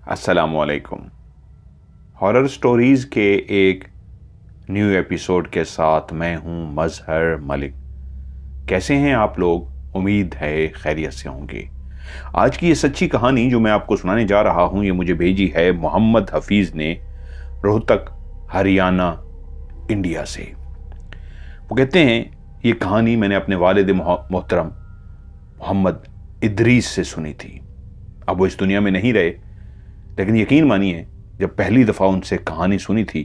अस्सलामुअलैकुम। Horror stories के एक न्यू एपिसोड के साथ मैं हूं मजहर मलिक। कैसे हैं आप लोग? उम्मीद है खैरियत से होंगे। आज की ये सच्ची कहानी जो मैं आपको सुनाने जा रहा हूं, ये मुझे भेजी है मोहम्मद हफीज़ ने, रोहतक, हरियाणा, इंडिया से। वो कहते हैं ये कहानी मैंने अपने वालिद मोहतरम मोहम्मद इदरीस से सुनी थी। अब वो इस दुनिया में नहीं रहे, लेकिन यकीन मानिए जब पहली दफ़ा उनसे कहानी सुनी थी,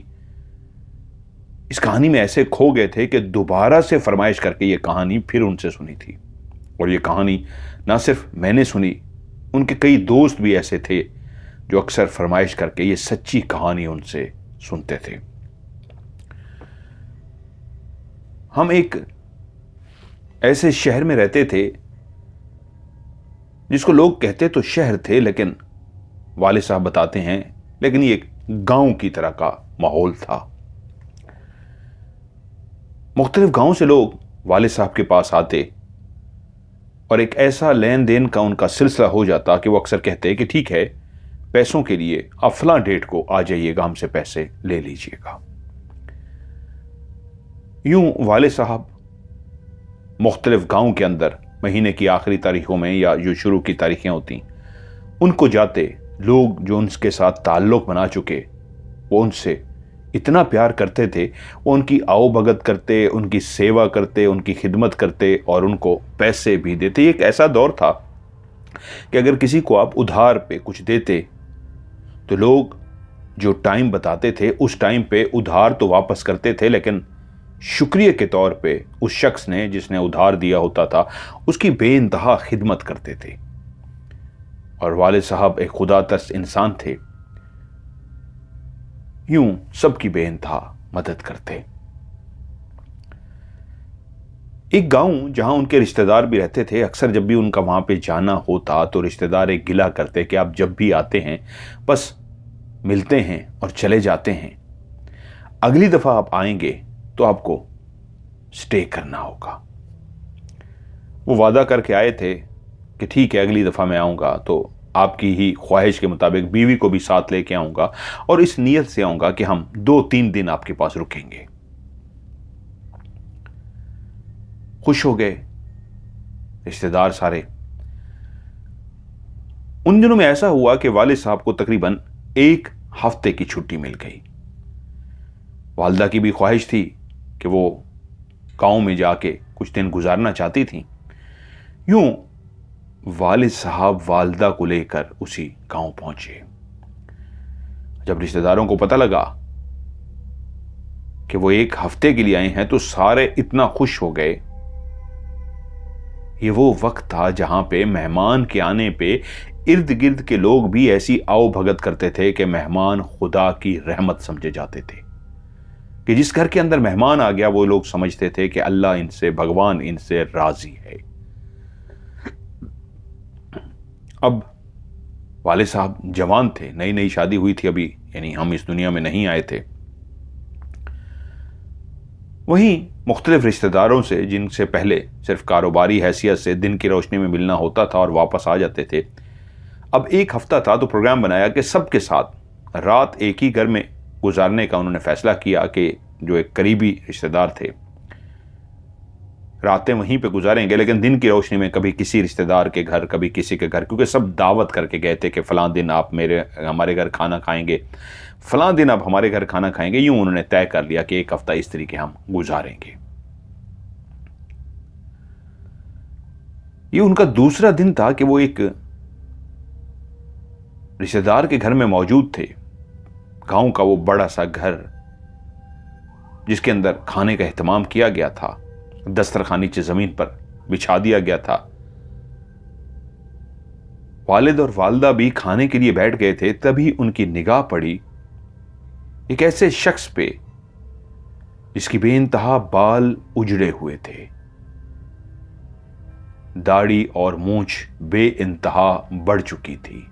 इस कहानी में ऐसे खो गए थे कि दोबारा से फरमाइश करके ये कहानी फिर उनसे सुनी थी। और ये कहानी ना सिर्फ मैंने सुनी, उनके कई दोस्त भी ऐसे थे जो अक्सर फरमाइश करके ये सच्ची कहानी उनसे सुनते थे। हम एक ऐसे शहर में रहते थे जिसको लोग कहते तो शहर थे, लेकिन वाले साहब बताते हैं लेकिन ये एक गांव की तरह का माहौल था। मुख्तलिफ गांव से लोग वाले साहब के पास आते और एक ऐसा लेन देन का उनका सिलसिला हो जाता कि वो अक्सर कहते कि ठीक है, पैसों के लिए आप फलां डेट को आ जाइएगा, हमसे पैसे ले लीजिएगा। यूं वाले साहब मुख्तलिफ गांव के अंदर महीने की आखिरी तारीखों में या जो शुरू की तारीखें होती, उनको जाते लोग जो उनके साथ ताल्लुक़ बना चुके, वो उनसे इतना प्यार करते थे, वो उनकी आओ भगत करते, उनकी सेवा करते, उनकी खिदमत करते और उनको पैसे भी देते। एक ऐसा दौर था कि अगर किसी को आप उधार पे कुछ देते तो लोग जो टाइम बताते थे उस टाइम पे उधार तो वापस करते थे, लेकिन शुक्रिया के तौर पे उस शख्स ने जिसने उधार दिया होता था उसकी बेइंतहा खिदमत करते थे। और वाले साहब एक खुदा तरस इंसान थे, यूं सबकी बेइंतहा मदद करते। एक गांव जहां उनके रिश्तेदार भी रहते थे, अक्सर जब भी उनका वहां पे जाना होता तो रिश्तेदार एक गिला करते कि आप जब भी आते हैं बस मिलते हैं और चले जाते हैं, अगली दफा आप आएंगे तो आपको स्टे करना होगा। वो वादा करके आए थे कि ठीक है, अगली दफ़ा मैं आऊँगा तो आपकी ही ख्वाहिश के मुताबिक बीवी को भी साथ लेके आऊँगा और इस नीयत से आऊँगा कि हम 2-3 दिन आपके पास रुकेंगे। खुश हो गए रिश्तेदार सारे। उन दिनों में ऐसा हुआ कि वालिद साहब को तकरीबन 1 हफ्ते की छुट्टी मिल गई। वालदा की भी ख्वाहिश थी कि वो गाँव में जाके कुछ दिन गुजारना चाहती थी। यूं वालिद साहब वालदा को लेकर उसी गांव पहुंचे। जब रिश्तेदारों को पता लगा कि वो 1 हफ्ते के लिए आए हैं तो सारे इतना खुश हो गए। ये वो वक्त था जहां पे मेहमान के आने पे इर्द गिर्द के लोग भी ऐसी आओ भगत करते थे कि मेहमान खुदा की रहमत समझे जाते थे, कि जिस घर के अंदर मेहमान आ गया वो लोग समझते थे कि अल्लाह इनसे, भगवान इनसे राजी है। अब वाले साहब जवान थे, नई नई शादी हुई थी अभी, यानी हम इस दुनिया में नहीं आए थे। वहीं मुख्तलिफ रिश्तेदारों से जिनसे पहले सिर्फ कारोबारी हैसियत से दिन की रोशनी में मिलना होता था और वापस आ जाते थे, अब 1 हफ्ता था तो प्रोग्राम बनाया कि सबके साथ रात एक ही घर में गुजारने का उन्होंने फैसला किया कि जो एक करीबी रिश्तेदार थे रातें वहीं पे गुजारेंगे, लेकिन दिन की रोशनी में कभी किसी रिश्तेदार के घर, कभी किसी के घर, क्योंकि सब दावत करके गए थे कि फलां दिन आप हमारे घर खाना खाएंगे, फलां दिन आप हमारे घर खाना खाएंगे। यूं उन्होंने तय कर लिया कि 1 हफ्ता इस तरीके हम गुजारेंगे। ये उनका दूसरा दिन था कि वो एक रिश्तेदार के घर में मौजूद थे। गांव का वो बड़ा सा घर जिसके अंदर खाने का एहतमाम किया गया था, दस्तरखान नीचे जमीन पर बिछा दिया गया था। वालिद और वालदा भी खाने के लिए बैठ गए थे, तभी उनकी निगाह पड़ी एक ऐसे शख्स पे जिसकी बेइंतहा बाल उजड़े हुए थे, दाढ़ी और मूंछ बेइंतहा बढ़ चुकी थी।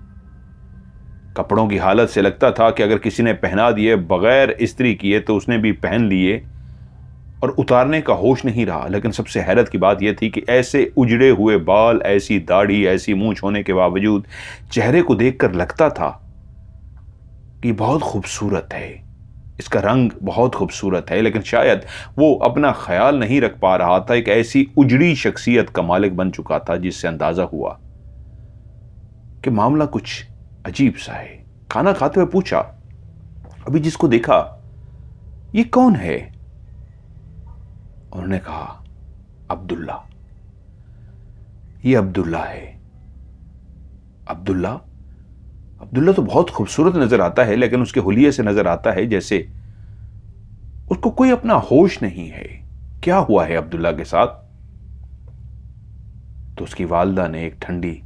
कपड़ों की हालत से लगता था कि अगर किसी ने पहना दिए बगैर इस्त्री किए तो उसने भी पहन लिए और उतारने का होश नहीं रहा। लेकिन सबसे हैरत की बात यह थी कि ऐसे उजड़े हुए बाल, ऐसी दाढ़ी, ऐसी मूंछ होने के बावजूद चेहरे को देखकर लगता था कि बहुत खूबसूरत है, इसका रंग बहुत खूबसूरत है, लेकिन शायद वो अपना ख्याल नहीं रख पा रहा था। एक ऐसी उजड़ी शख्सियत का मालिक बन चुका था जिससे अंदाजा हुआ कि मामला कुछ अजीब सा है। खाना खाते हुए पूछा, अभी जिसको देखा ये कौन है? उन्होंने कहा, अब्दुल्ला, ये अब्दुल्ला है। अब्दुल्ला? अब्दुल्ला तो बहुत खूबसूरत नजर आता है, लेकिन उसके हुलिये से नजर आता है जैसे उसको कोई अपना होश नहीं है। क्या हुआ है अब्दुल्ला के साथ? तो उसकी वालदा ने एक ठंडी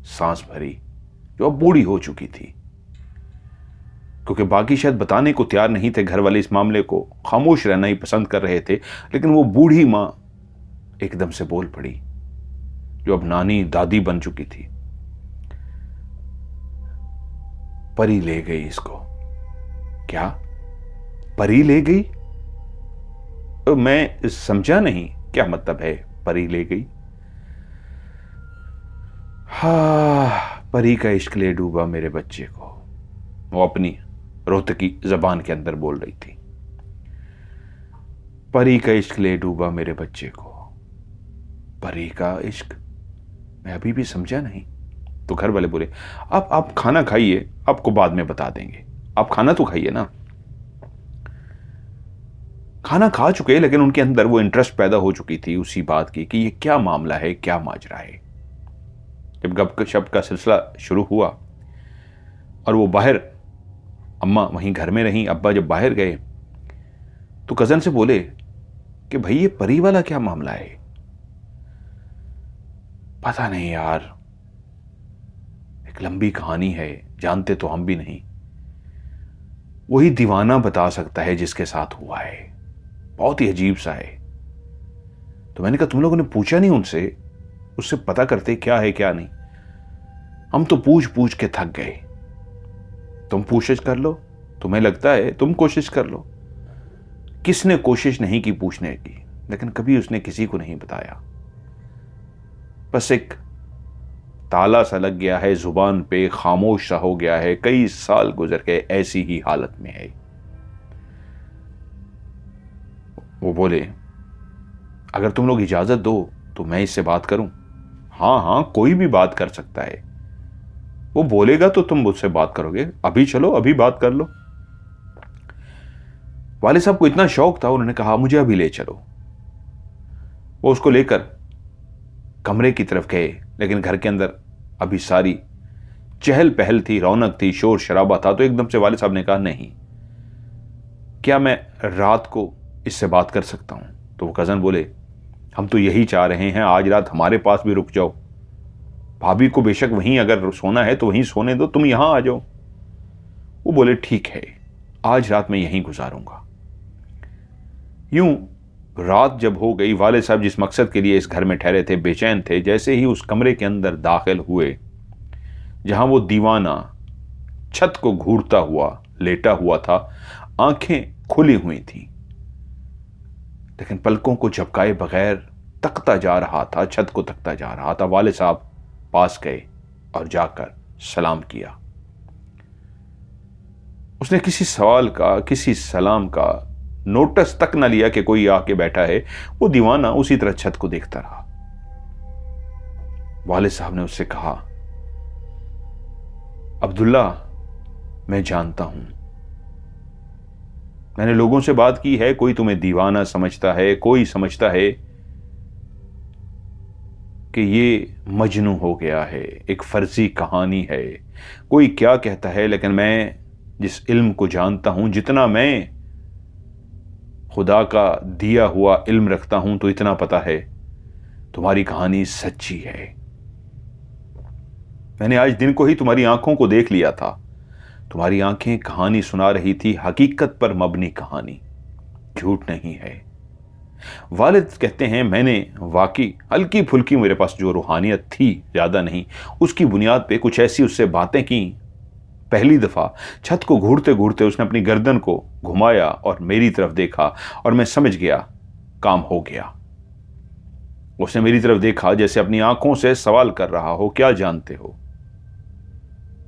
सांस भरी, जो अब बूढ़ी हो चुकी थी, क्योंकि बाकी शायद बताने को तैयार नहीं थे। घर वाले इस मामले को खामोश रहना ही पसंद कर रहे थे, लेकिन वो बूढ़ी मां एकदम से बोल पड़ी, जो अब नानी दादी बन चुकी थी। परी ले गई इसको। क्या? परी ले गई? तो मैं समझा नहीं, क्या मतलब है परी ले गई? परी का इश्क ले डूबा मेरे बच्चे को, वो अपनी रोहतकी जबान के अंदर बोल रही थी। परी का इश्क ले डूबा मेरे बच्चे को। परी का इश्क? मैं अभी भी समझा नहीं। तो घर वाले बोले, आप खाना खाइए, आपको बाद में बता देंगे। आप खाना तो खाइए ना। खाना खा चुके, लेकिन उनके अंदर वो इंटरेस्ट पैदा हो चुकी थी उसी बात की कि ये क्या मामला है, क्या माजरा है। जब गपशप का सिलसिला शुरू हुआ और वो बाहर, अम्मा वहीं घर में रहीं, अब्बा जब बाहर गए तो कजन से बोले कि भाई ये परी वाला क्या मामला है? पता नहीं यार, एक लंबी कहानी है, जानते तो हम भी नहीं। वही दीवाना बता सकता है जिसके साथ हुआ है, बहुत ही अजीब सा है। तो मैंने कहा, तुम लोगों ने पूछा नहीं उनसे, उससे पता करते क्या है क्या नहीं। हम तो पूछ पूछ के थक गए। तुम कोशिश कर लो, तुम्हें लगता है तुम कोशिश कर लो। किसने कोशिश नहीं की पूछने की, लेकिन कभी उसने किसी को नहीं बताया। बस एक ताला सा लग गया है जुबान पे, खामोश सा हो गया है, कई साल गुजर गए, ऐसी ही हालत में है। वो बोले, अगर तुम लोग इजाजत दो तो मैं इससे बात करूं। हाँ हाँ, कोई भी बात कर सकता है। वो बोलेगा तो तुम मुझसे बात करोगे। अभी चलो, अभी बात कर लो। वाले साहब को इतना शौक था, उन्होंने कहा, मुझे अभी ले चलो। वो उसको लेकर कमरे की तरफ गए, लेकिन घर के अंदर अभी सारी चहल पहल थी, रौनक थी, शोर शराबा था। तो एकदम से वाले साहब ने कहा, नहीं, क्या मैं रात को इससे बात कर सकता हूं? तो वो कजन बोले, हम तो यही चाह रहे हैं, आज रात हमारे पास भी रुक जाओ। भाभी को बेशक वहीं अगर सोना है तो वहीं सोने दो, तुम यहां आ जाओ। वो बोले, ठीक है, आज रात मैं यहीं गुजारूंगा। यूं रात जब हो गई, वाले साहब जिस मकसद के लिए इस घर में ठहरे थे, बेचैन थे। जैसे ही उस कमरे के अंदर दाखिल हुए जहां वो दीवाना छत को घूरता हुआ लेटा हुआ था, आंखें खुली हुई थी, लेकिन पलकों को झपकाए बगैर तकता जा रहा था, छत को तकता जा रहा था। वाले साहब पास गए और जाकर सलाम किया। उसने किसी सवाल का, किसी सलाम का नोटिस तक न लिया कि कोई आके बैठा है। वो दीवाना उसी तरह छत को देखता रहा। वाले साहब ने उससे कहा, अब्दुल्ला, मैं जानता हूं, मैंने लोगों से बात की है, कोई तुम्हें दीवाना समझता है, कोई समझता है कि ये मजनू हो गया है, एक फर्जी कहानी है, कोई क्या कहता है। लेकिन मैं जिस इल्म को जानता हूं, जितना मैं खुदा का दिया हुआ इल्म रखता हूं, तो इतना पता है, तुम्हारी कहानी सच्ची है। मैंने आज दिन को ही तुम्हारी आंखों को देख लिया था। तुम्हारी आंखें कहानी सुना रही थी, हकीकत पर मबनी कहानी, झूठ नहीं है। वालिद कहते हैं, मैंने वाकई हल्की फुल्की मेरे पास जो रूहानियत थी, ज्यादा नहीं, उसकी बुनियाद पे कुछ ऐसी उससे बातें की। पहली दफा छत को घूरते घूरते उसने अपनी गर्दन को घुमाया और मेरी तरफ देखा, और मैं समझ गया काम हो गया। उसने मेरी तरफ देखा जैसे अपनी आंखों से सवाल कर रहा हो, क्या जानते हो?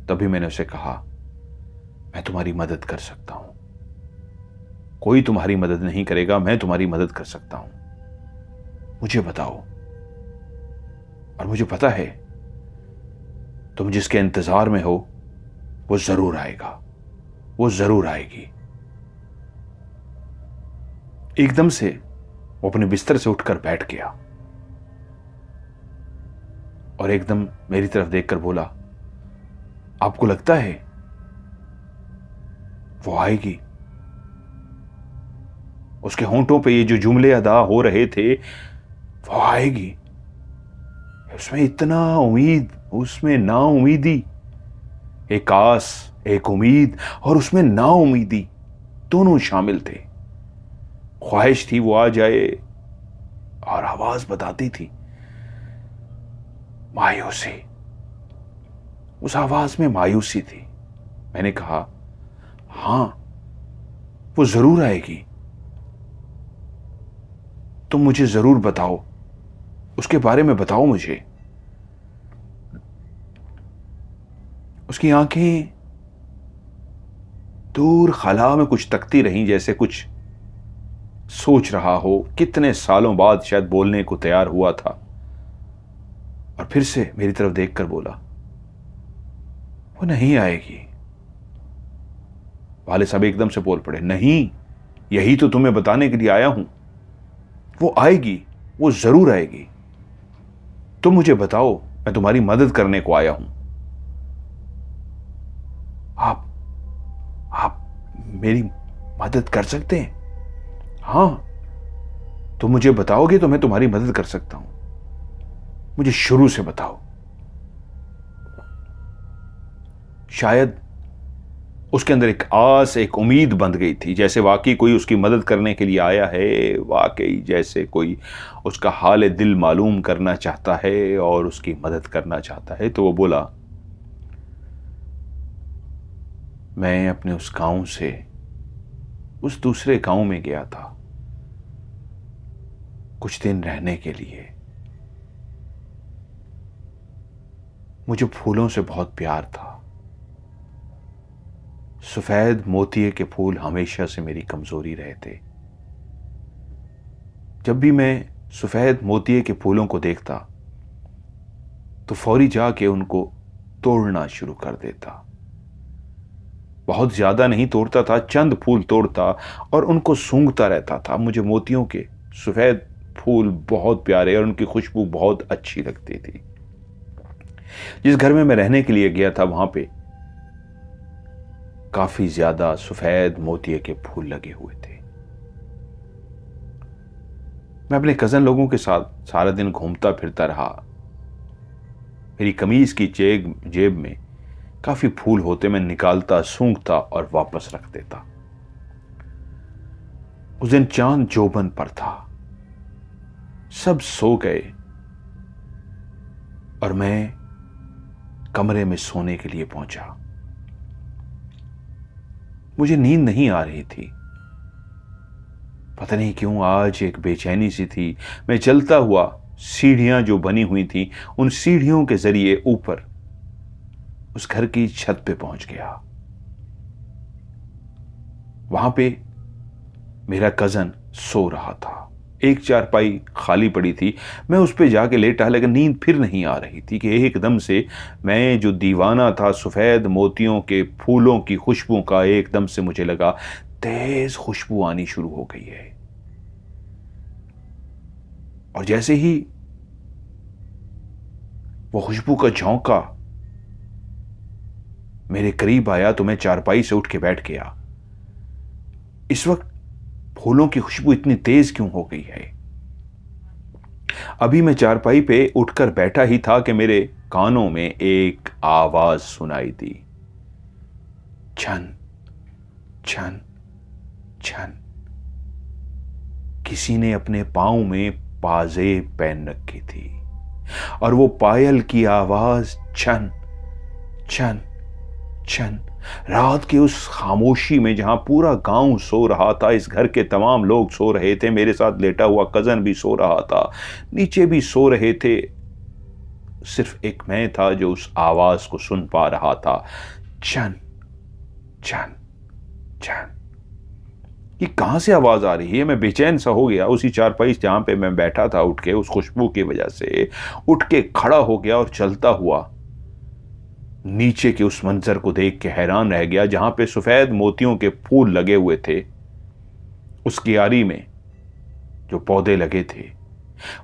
तभी मैंने उसे कहा, मैं तुम्हारी मदद कर सकता हूं। कोई तुम्हारी मदद नहीं करेगा, मैं तुम्हारी मदद कर सकता हूं। मुझे बताओ। और मुझे पता है तुम जिसके इंतजार में हो वो जरूर आएगा, वो जरूर आएगी। एकदम से वो अपने बिस्तर से उठकर बैठ गया और एकदम मेरी तरफ देखकर बोला, आपको लगता है वो आएगी? उसके होंठों पे ये जो जुमले अदा हो रहे थे, वो आएगी। उसमें इतना उम्मीद, उसमें ना उम्मीदी, एक आस, एक उम्मीद और उसमें ना उम्मीदी दोनों शामिल थे। ख्वाहिश थी वो आ जाए और आवाज बताती थी मायूसी। उस आवाज में मायूसी थी। मैंने कहा, हां वो जरूर आएगी। तुम मुझे जरूर बताओ, उसके बारे में बताओ मुझे। उसकी आंखें दूर खला में कुछ तकती रहीं, जैसे कुछ सोच रहा हो। कितने सालों बाद शायद बोलने को तैयार हुआ था और फिर से मेरी तरफ देखकर बोला, वो नहीं आएगी। वाले साहब एकदम से बोल पड़े, नहीं, यही तो तुम्हें बताने के लिए आया हूं। वो आएगी, वो जरूर आएगी। तुम मुझे बताओ, मैं तुम्हारी मदद करने को आया हूं। आप मेरी मदद कर सकते हैं? हां, तुम मुझे बताओगे तो मैं तुम्हारी मदद कर सकता हूं। मुझे शुरू से बताओ। शायद उसके अंदर एक आस, एक उम्मीद बंध गई थी, जैसे वाकई कोई उसकी मदद करने के लिए आया है। वाकई जैसे कोई उसका हाल दिल मालूम करना चाहता है और उसकी मदद करना चाहता है। तो वो बोला, मैं अपने उस गांव से उस दूसरे गांव में गया था कुछ दिन रहने के लिए। मुझे फूलों से बहुत प्यार था। सफेद मोतिये के फूल हमेशा से मेरी कमजोरी रहे थे। जब भी मैं सफेद मोतिये के फूलों को देखता तो फौरी जाके उनको तोड़ना शुरू कर देता। बहुत ज्यादा नहीं तोड़ता था, चंद फूल तोड़ता और उनको सूंघता रहता था। मुझे मोतियों के सफेद फूल बहुत प्यारे और उनकी खुशबू बहुत अच्छी लगती थी। जिस घर में मैं रहने के लिए गया था वहां पे काफी ज्यादा सफेद मोतिये के फूल लगे हुए थे। मैं अपने कजन लोगों के साथ सारा दिन घूमता फिरता रहा। मेरी कमीज की जेब में काफी फूल होते, मैं निकालता, सूंघता और वापस रख देता। उस दिन चांद जोबन पर था, सब सो गए और मैं कमरे में सोने के लिए पहुंचा। मुझे नींद नहीं आ रही थी। पता नहीं क्यों आज एक बेचैनी सी थी। मैं चलता हुआ सीढ़ियां जो बनी हुई थी, उन सीढ़ियों के जरिए ऊपर उस घर की छत पे पहुंच गया। वहां पे मेरा कजन सो रहा था। एक चारपाई खाली पड़ी थी, मैं उस पे जाके लेटा, लेकिन नींद फिर नहीं आ रही थी कि एकदम से मैं जो दीवाना था सफेद मोतियों के फूलों की खुशबू का, एकदम से मुझे लगा तेज खुशबू आनी शुरू हो गई है। और जैसे ही वो खुशबू का झोंका मेरे करीब आया तो मैं चारपाई से उठ के बैठ गया। इस वक्त फूलों की खुशबू इतनी तेज क्यों हो गई है? अभी मैं चारपाई पे उठकर बैठा ही था कि मेरे कानों में एक आवाज सुनाई दी, छन छन छन। किसी ने अपने पांव में पाजेब पहन रखी थी और वो पायल की आवाज छन छन छन। रात की उस खामोशी में जहां पूरा गांव सो रहा था, इस घर के तमाम लोग सो रहे थे, मेरे साथ लेटा हुआ कजन भी सो रहा था, नीचे भी सो रहे थे, सिर्फ एक मैं था जो उस आवाज को सुन पा रहा था। छन चैन चैन। ये कहां से आवाज आ रही है? मैं बेचैन सा हो गया। उसी चारपाई जहां पे मैं बैठा था, उठ के उस खुशबू की वजह से उठ के खड़ा हो गया और चलता हुआ नीचे के उस मंजर को देख के हैरान रह गया, जहां पे सफेद मोतियों के फूल लगे हुए थे। उस क्यारी में जो पौधे लगे थे,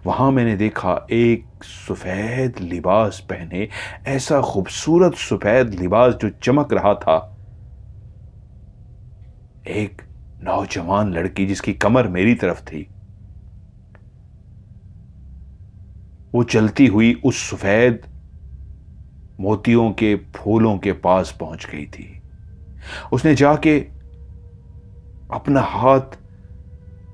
वहां मैंने देखा एक सफेद लिबास पहने, ऐसा खूबसूरत सफेद लिबास जो चमक रहा था, एक नौजवान लड़की जिसकी कमर मेरी तरफ थी। वो चलती हुई उस सफेद मोतियों के फूलों के पास पहुंच गई थी। उसने जाके अपना हाथ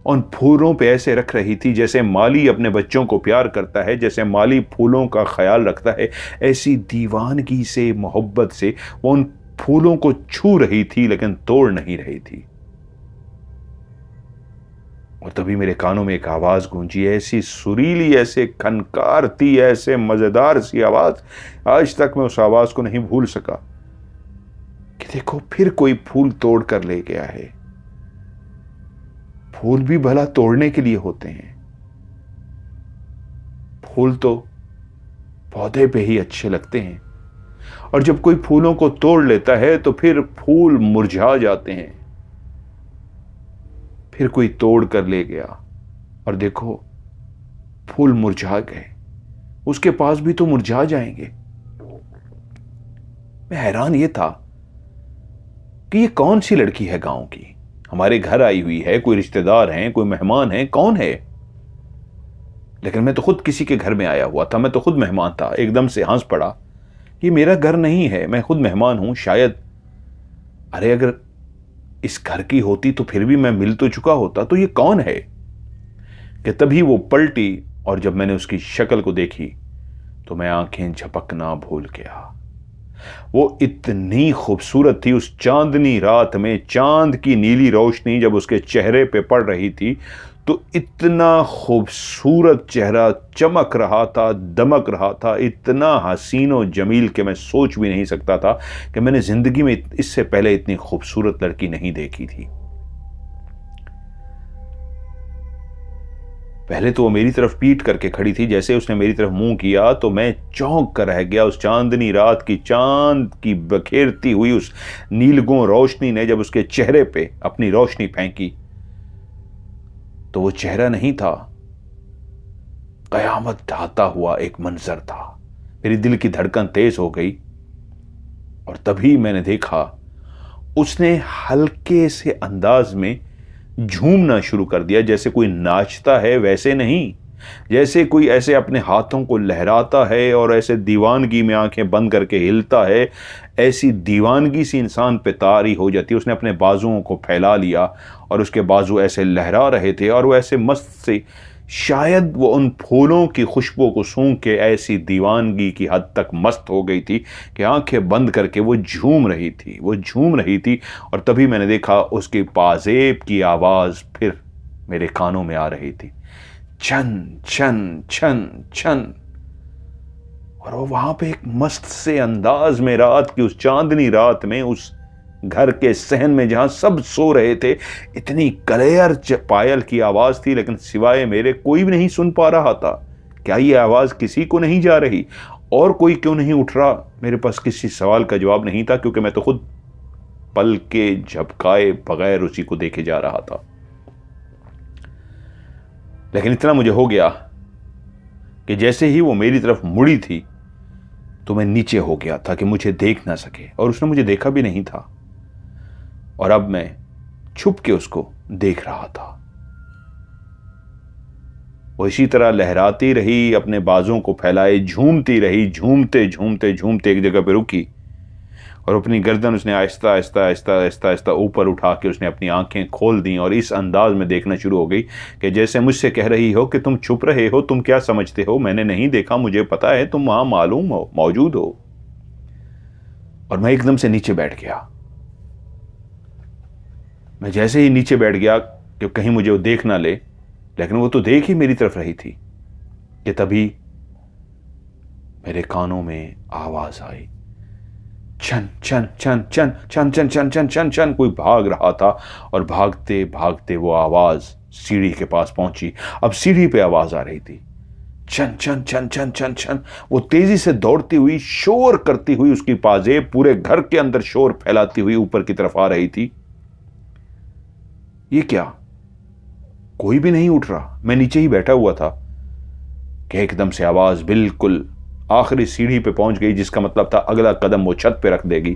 उन फूलों पे ऐसे रख रही थी जैसे माली अपने बच्चों को प्यार करता है, जैसे माली फूलों का ख्याल रखता है। ऐसी दीवानगी से, मोहब्बत से वो उन फूलों को छू रही थी, लेकिन तोड़ नहीं रही थी। और तभी मेरे कानों में एक आवाज गूंजी, ऐसी सुरीली, ऐसे खनकारती, ऐसे मजेदार सी आवाज। आज तक मैं उस आवाज को नहीं भूल सका कि देखो, फिर कोई फूल तोड़ कर ले गया है। फूल भी भला तोड़ने के लिए होते हैं? फूल तो पौधे पे ही अच्छे लगते हैं, और जब कोई फूलों को तोड़ लेता है तो फिर फूल मुरझा जाते हैं। फिर कोई तोड़ कर ले गया और देखो, फूल मुरझा गए। उसके पास भी तो मुरझा जाएंगे। मैं हैरान ये था कि ये कौन सी लड़की है गांव की, हमारे घर आई हुई है, कोई रिश्तेदार हैं, कोई मेहमान हैं, कौन है? लेकिन मैं तो खुद किसी के घर में आया हुआ था, मैं तो खुद मेहमान था। एकदम से हंस पड़ा, ये मेरा घर नहीं है, मैं खुद मेहमान हूं शायद। अरे अगर इस घर की होती तो फिर भी मैं मिल तो चुका होता, तो ये कौन है? कि तभी वो पलटी, और जब मैंने उसकी शक्ल को देखी तो मैं आंखें झपकना भूल गया। वो इतनी खूबसूरत थी। उस चांदनी रात में चांद की नीली रोशनी जब उसके चेहरे पे पड़ रही थी, तो इतना खूबसूरत चेहरा चमक रहा था, दमक रहा था, इतना हसीन और जमील कि मैं सोच भी नहीं सकता था कि मैंने जिंदगी में इससे पहले इतनी खूबसूरत लड़की नहीं देखी थी। पहले तो वो मेरी तरफ पीठ करके खड़ी थी। जैसे उसने मेरी तरफ मुंह किया तो मैं चौंक कर रह गया। उस चांदनी रात की, चांद की बखेरती हुई उस नीलगों रोशनी ने जब उसके चेहरे पे अपनी रोशनी फेंकी तो वो चेहरा नहीं था, कयामत ढाता हुआ एक मंजर था। मेरी दिल की धड़कन तेज हो गई और तभी मैंने देखा उसने हल्के से अंदाज में झूमना शुरू कर दिया, जैसे कोई नाचता है वैसे नहीं, जैसे कोई ऐसे अपने हाथों को लहराता है और ऐसे दीवानगी में आंखें बंद करके हिलता है। ऐसी दीवानगी सी इंसान पे तारी हो जाती है। उसने अपने बाजुओं को फैला लिया और उसके बाजू ऐसे लहरा रहे थे और वो ऐसे मस्त से, शायद वो उन फूलों की खुशबू को सूंघ के ऐसी दीवानगी की हद तक मस्त हो गई थी कि आंखें बंद करके वो झूम रही थी। और तभी मैंने देखा उसकी पाजेब की आवाज फिर मेरे कानों में आ रही थी, छन छन छन छन। और वो वहां पे एक मस्त से अंदाज में, रात की उस चांदनी रात में, उस घर के सहन में जहां सब सो रहे थे, इतनी क्लियर पायल की आवाज थी, लेकिन सिवाय मेरे कोई भी नहीं सुन पा रहा था। क्या ये आवाज किसी को नहीं जा रही? और कोई क्यों नहीं उठ रहा? मेरे पास किसी सवाल का जवाब नहीं था, क्योंकि मैं तो खुद पल के झपकाए बगैर उसी को देखे जा रहा था। लेकिन इतना मुझे हो गया कि जैसे ही वो मेरी तरफ मुड़ी थी तो मैं नीचे हो गया था कि मुझे देख ना सके, और उसने मुझे देखा भी नहीं था। और अब मैं छुप के उसको देख रहा था। वो इसी तरह लहराती रही, अपने बाजों को फैलाए झूमती रही। झूमते झूमते झूमते एक जगह पे रुकी और अपनी गर्दन उसने आहिस्ता आहिस्ता आहिस्ता आहिस्ता आहिस्ता ऊपर उठा के उसने अपनी आंखें खोल दी और इस अंदाज में देखना शुरू हो गई कि जैसे मुझसे कह रही हो कि तुम छुप रहे हो, तुम क्या समझते हो, मैंने नहीं देखा, मुझे पता है तुम वहां मालूम हो, मौजूद हो। और मैं एकदम से नीचे बैठ गया। मैं जैसे ही नीचे बैठ गया कि कहीं मुझे वो देख ना ले, लेकिन वो तो देख ही मेरी तरफ रही थी, कि तभी मेरे कानों में आवाज आई, छन छन छन छन छन छन छन छन छन छन कोई भाग रहा था और भागते भागते वो आवाज सीढ़ी के पास पहुंची। अब सीढ़ी पे आवाज आ रही थी, छन छन छन छन छन छन। वो तेजी से दौड़ती हुई, शोर करती हुई, उसकी पाजेब पूरे घर के अंदर शोर फैलाती हुई ऊपर की तरफ आ रही थी। ये क्या, कोई भी नहीं उठ रहा। मैं नीचे ही बैठा हुआ था कि एकदम से आवाज बिल्कुल आखिरी सीढ़ी पे पहुंच गई, जिसका मतलब था अगला कदम वो छत पे रख देगी।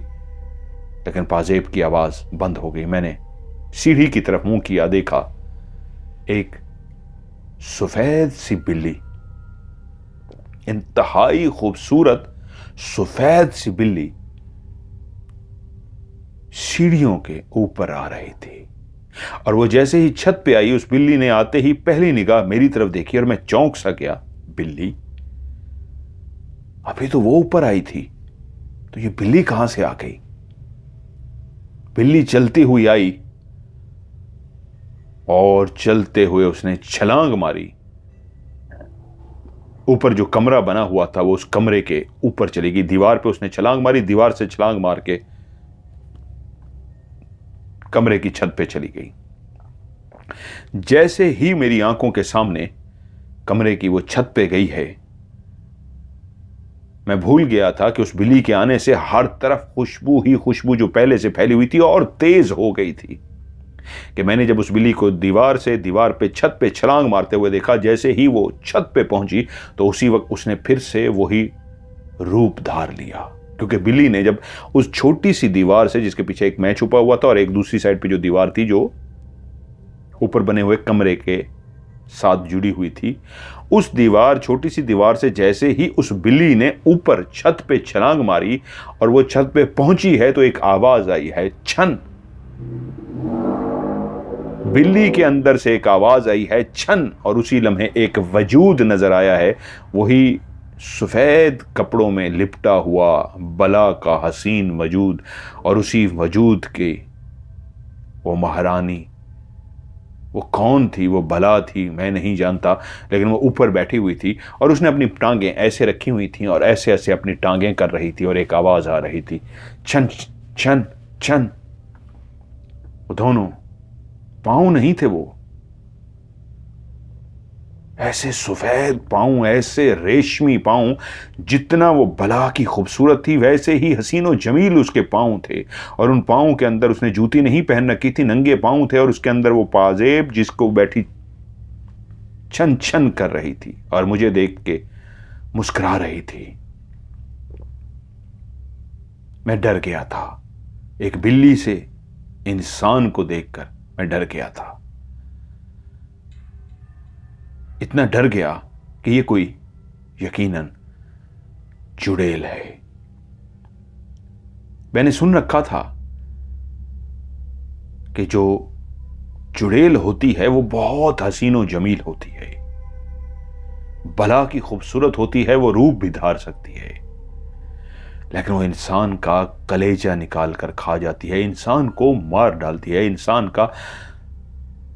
लेकिन पाजेब की आवाज बंद हो गई। मैंने सीढ़ी की तरफ मुंह किया, देखा एक सफेद सी बिल्ली, इंतहाई खूबसूरत सफेद सी बिल्ली सीढ़ियों के ऊपर आ रही थी। और वो जैसे ही छत पे आई, उस बिल्ली ने आते ही पहली निगाह मेरी तरफ देखी और मैं चौंक सा गया। बिल्ली, अभी तो वो ऊपर आई थी, तो ये बिल्ली कहां से आ गई? बिल्ली चलती हुई आई और चलते हुए उसने छलांग मारी। ऊपर जो कमरा बना हुआ था वो उस कमरे के ऊपर चली गई। दीवार पे उसने छलांग मारी, दीवार से छलांग मार के कमरे की छत पे चली गई। जैसे ही मेरी आंखों के सामने कमरे की वो छत पे गई है, मैं भूल गया था कि उस बिल्ली के आने से हर तरफ खुशबू ही खुशबू जो पहले से फैली हुई थी और तेज हो गई थी। कि मैंने जब उस बिल्ली को दीवार से दीवार पे छत पे छलांग मारते हुए देखा, जैसे ही वो छत पे पहुंची तो उसी वक्त उसने फिर से वही रूप धार लिया। क्योंकि बिल्ली ने जब उस छोटी सी दीवार से, जिसके पीछे एक मैं छुपा हुआ था और एक दूसरी साइड पे जो दीवार थी जो ऊपर बने हुए कमरे के साथ जुड़ी हुई थी, उस दीवार, छोटी सी दीवार से जैसे ही उस बिल्ली ने ऊपर छत पे छलांग मारी और वो छत पे पहुंची है, तो एक आवाज आई है, छन। बिल्ली के अंदर से एक आवाज आई है, छन। और उसी लम्हे एक वजूद नजर आया है, वही सफेद कपड़ों में लिपटा हुआ बला का हसीन वजूद। और उसी वजूद के वो महारानी, वो कौन थी, वो बला थी, मैं नहीं जानता, लेकिन वो ऊपर बैठी हुई थी और उसने अपनी टांगें ऐसे रखी हुई थी और ऐसे ऐसे अपनी टांगें कर रही थी और एक आवाज आ रही थी, छन छन छन। वो दोनों पांव नहीं थे, वो ऐसे सफेद पांव, ऐसे रेशमी पांव, जितना वो बला की खूबसूरत थी वैसे ही हसीनो जमील उसके पांव थे। और उन पांव के अंदर उसने जूती नहीं पहन रखी थी, नंगे पांव थे और उसके अंदर वो पाजेब जिसको बैठी छन छन कर रही थी और मुझे देख के मुस्कुरा रही थी। मैं डर गया था, एक बिल्ली से इंसान को देखकर मैं डर गया था। इतना डर गया कि ये कोई यकीनन चुड़ैल है। मैंने सुन रखा था कि जो चुड़ैल होती है वो बहुत हसीनो जमील होती है, बला की खूबसूरत होती है, वो रूप भी धार सकती है, लेकिन वो इंसान का कलेजा निकाल कर खा जाती है, इंसान को मार डालती है, इंसान का